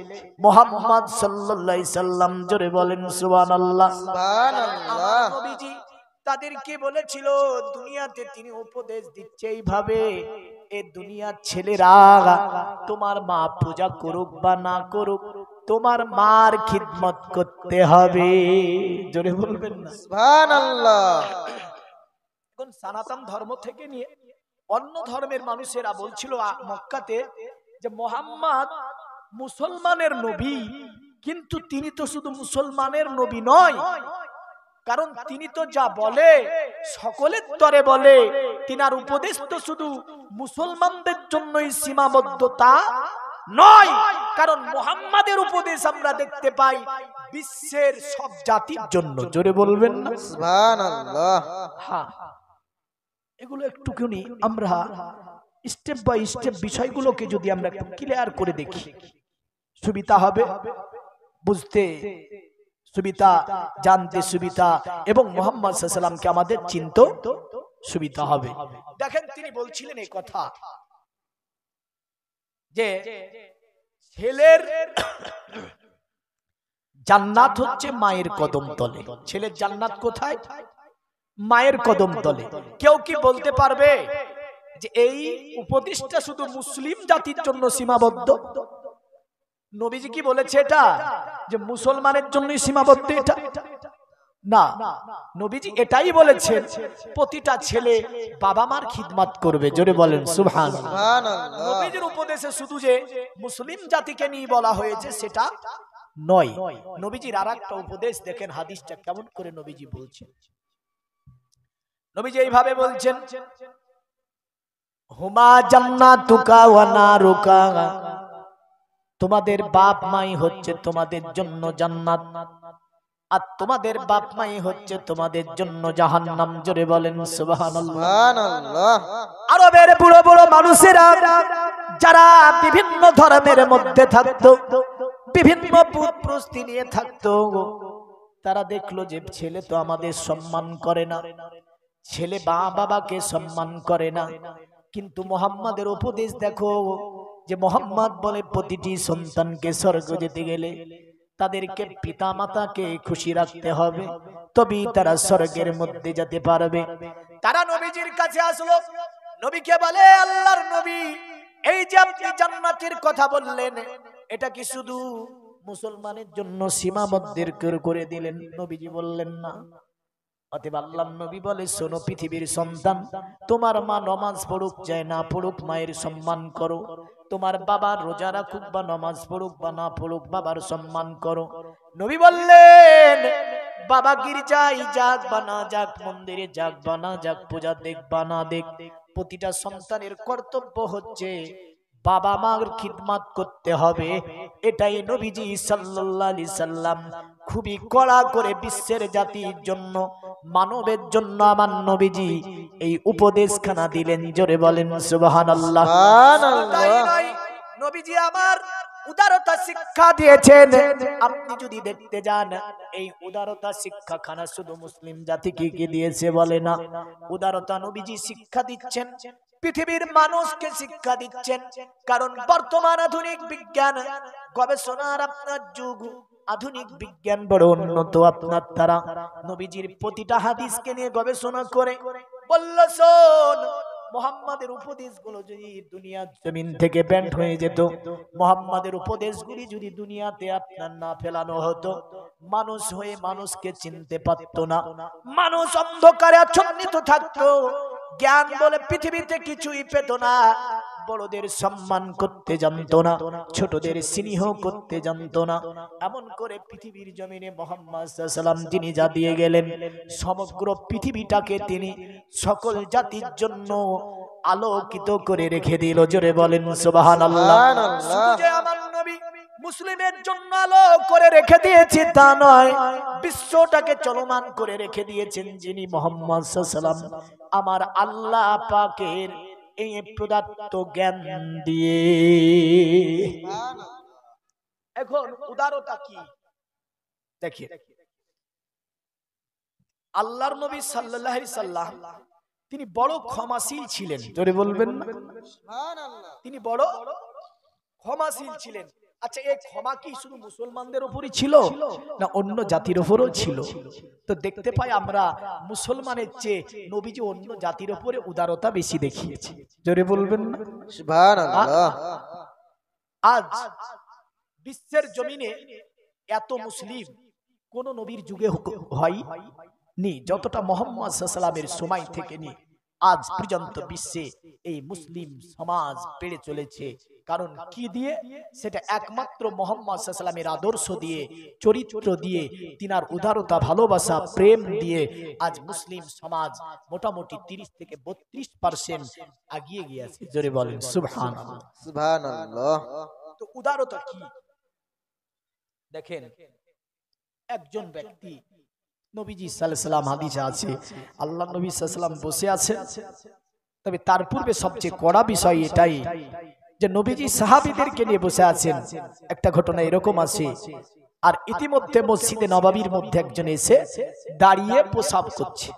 মুহাম্মদ সাল্লাল্লাহু আলাইহি সাল্লাম। জোরে বলেন সুবহানাল্লাহ। সুবহানাল্লাহ। নবীজি তাদেরকে বলেছিল, দুনিয়াতে তিনি উপদেশ দিচ্ছে এইভাবে, এ দুনিয়ার ছেলেরা তোমার মা পূজা করুক বা না করুক, তোমার মার খিদমত করতে হবে। জোরে বলবেন না সুবহানাল্লাহ। এখন সনাতন ধর্ম থেকে নিয়ে অন্য ধর্মের মানুষেরা বলছিল মক্কাতে যে মোহাম্মদ মুসলমানের নবী, কিন্তু তিনি তো শুধু মুসলমানের নবী নয়, কারণ তিনি তো যা বলে সকলের তরে বলে। তিনার উপদেশ তো শুধু মুসলমানদের জন্যই সীমাবদ্ধতা নয়, কারণ মুহাম্মাদের উপদেশ আমরা দেখতে পাই বিশ্বের সব জাতির জন্য। জোরে বলবেন না সুবহানাল্লাহ। হ্যাঁ, এগুলো একটুখানি আমরা স্টেপ বাই স্টেপ বিষয়গুলোকে যদি আমরা একটু ক্লিয়ার করে দেখি, সুবিধা হবে বুঝতে, সুবিধা জানতে, সুবিধা এবং মুহাম্মদ সাল্লাল্লাহু আলাইহি সাল্লামকে আমাদের চিনতে সুবিধা হবে। দেখেন তিনি বলছিলেন এই কথা যে ছেলের জান্নাত হচ্ছে মায়ের কদম তলে। ছেলের জান্নাত কোথায়? মায়ের কদম তলে। কেউ কি বলতে পারবে যে এই উপদেশটা শুধু মুসলিম জাতির জন্য সীমাবদ্ধ? নবীজি কি বলেছে এটা যে মুসলমানের জন্যই সীমাবদ্ধ? এটা না, নবীজি এটাই বলেছেন প্রতিটা ছেলে বাবা মার খিদমত করবে। জোরে বলেন সুবহানাল্লাহ। নবীজির উপদেশে শুধু যে মুসলিম জাতিকে নিয়ে বলা হয়েছে সেটা নয়, নবীজির আরেকটা উপদেশ দেখেন হাদিসটা কেমন করে নবীজি বলছেন। নবীজি এইভাবে বলছেন, হুমা জান্নাতুকা ওয়া নারুকা, তোমাদের বাপ মাই হচ্ছে তোমাদের জন্য জান্নাত, আর তোমাদের বাপ মাই হচ্ছে তোমাদের জন্য জাহান্নাম। জোরে বলেন সুবহানাল্লাহ। আরবের বুড়ো বুড়ো মানুষেরা যারা বিভিন্ন ধর্মের মধ্যে থাকতো, বিভিন্ন পুত প্রস্তি নিয়ে থাকতো, তারা দেখলো যে ছেলে তো আমাদের সম্মান করে না, ছেলে বাবাকে সম্মান করে না, কিন্তু মুহাম্মাদের উপদেশ দেখো যে মুহাম্মদ বলে প্রতিটি সন্তানকে স্বর্গ যেতে গেলে তাদেরকে পিতা মাতাকে খুশি রাখতে হবে, তবেই তারা স্বর্গের মধ্যে যেতে পারবে। তারা নবীজির কাছে আসলো, নবীকে বলে, আল্লাহর নবী, এই যে আপনি জান্নাতের কথা বললেন, এটা কি শুধু মুসলমানের জন্য সীমাবদ্ধ করে দিলেন? নবীজি বললেন না। অতএব আল্লাহর নবী বলে, শোনো পৃথিবীর সন্তান, তোমার মা নামাজ পড়ুক চাই না পড়ুক, মায়ের সম্মান করো। তোমার বাবা রোজা রাখুক বা নামাজ পড়ুক বা না পড়ুক, বাবার সম্মান করো। নবী বললেন, বাবা গির্জায় যাক বা না যাক, মন্দিরে যাক বা না যাক, পূজা দেখ বা না দেখ, প্রতিটা সন্তানের কর্তব্য হচ্ছে বাবা মার খিদমত করতে হবে। এটাই নবীজি সাল্লাল্লাহু আলাইহি সাল্লাম খুবই কড়া করে বিশ্বের জাতির জন্য, মানবের জন্য আমার নবীজি এই উপদেশখানা দিলেন। জোরে বলেন সুবহানাল্লাহ। নবীজি আমার উদারতা শিক্ষা দিয়েছেন। আপনি যদি দেখতে যান, এই উদারতা শিক্ষাখানা শুধু মুসলিম জাতিকে কি দিয়েছে বলে না, উদারতা নবীজি শিক্ষা দিচ্ছেন পৃথিবীর মানুষকে শিক্ষা দিচ্ছেন। কারণ বর্তমান আধুনিক বিজ্ঞান গবেষণার আপনার যুগ, আধুনিক বিজ্ঞান বড় উন্নত। আপনার তারা নবীজির প্রতিটা হাদিসকে নিয়ে গবেষণা করে বলল, শোন, মুহাম্মাদের উপদেশগুলো যদি দুনিয়ার জমিন থেকে ব্যান্ড হয়ে যেত, মুহাম্মাদের উপদেশগুলি যদি দুনিয়াতে আপনার না ফেলানো হতো, মানুষ হয়ে মানুষকে চিনতে পারতো না, মানুষ অন্ধকারে আচ্ছন্নিত থাকতো, জ্ঞান বলে পৃথিবীতে কিছুই পেত না, বড়দের সম্মান করতে জানতো না, ছোটদের স্নেহ করতে জানতো না। এমন করে পৃথিবীর জমিনে মুহাম্মদ সাল্লাল্লাহু আলাইহি ওয়াসাল্লাম যিনি যা দিয়ে গেলেন, সমগ্র পৃথিবীটাকে তিনি সকল জাতির জন্য আলোকিত করে রেখে দিল। জোরে বলেন সুবহানাল্লাহ। শুধু যে আমার নবী মুসলিমের জন্য আলো করে রেখে দিয়েছে তা নয়, বিশ্বটাকে চলমান করে রেখে দিয়েছেন যিনি মুহাম্মদ সাল্লাল্লাহু আলাইহি ওয়াসাল্লাম, আমার আল্লাহ পাকের এই প্রদত্ত জ্ঞান দিয়ে। এখন উদারতা কি দেখি, আল্লাহর নবী সাল্লাল্লাহু আলাইহি সাল্লাম তিনি বড় ক্ষমাশীল ছিলেন। জোরে বলবেন না সুবহানাল্লাহ। তিনি বড় ক্ষমাশীল ছিলেন। আচ্ছা, এই ক্ষমা কি শুধু মুসলমানদের উপরই ছিল না অন্য জাতির উপরও ছিল? তো দেখতে পাই আমরা মুসলমানের চেয়ে নবীজি অন্য জাতির উপরে উদারতা বেশি দেখিয়েছে। জোরে বলবেন না সুবহানাল্লাহ। আজ বিশ্বের জমিনে এত মুসলিম কোন নবীর যুগে হয়নি, যতটা মুহাম্মদ সাল্লাল্লাহু আলাইহি ওয়াসাল্লামের সময় থেকে নিয়ে আজ পর্যন্ত বিশ্বে এই মুসলিম সমাজ বেড়ে চলেছে। কারণ কি দিয়ে? সেটা একমাত্র মুহাম্মদ সাল্লাল্লাহু আলাইহি ওয়াসাল্লামের আদর্শ দিয়ে, চরিত্র দিয়ে, তিনার উদারতা, ভালোবাসা, প্রেম দিয়ে আজ মুসলিম সমাজ মোটামুটি 30 থেকে 32% এগিয়ে গিয়েছে। জোরে বলেন সুবহানাল্লাহ। সুবহানাল্লাহ। তো উদারতা কি? দেখেন, একজন ব্যক্তি, নবীজি সাল্লাল্লাহু আলাইহি ওয়াসাল্লাম হাদিসে আছে, আল্লাহ নবী সাল্লাল্লাহু আলাইহি ওয়াসাল্লাম বসে আছেন, তবে তার পূর্বে সবচেয়ে কড়া বিষয় এটাই যে নবীজি সাহাবীদেরকে নিয়ে বসে আছেন। একটা ঘটনা এরকম আছে, আর ইতিমধ্যে মসজিদে নববীর মধ্যে একজন এসে দাঁড়িয়ে প্রসাব করছে।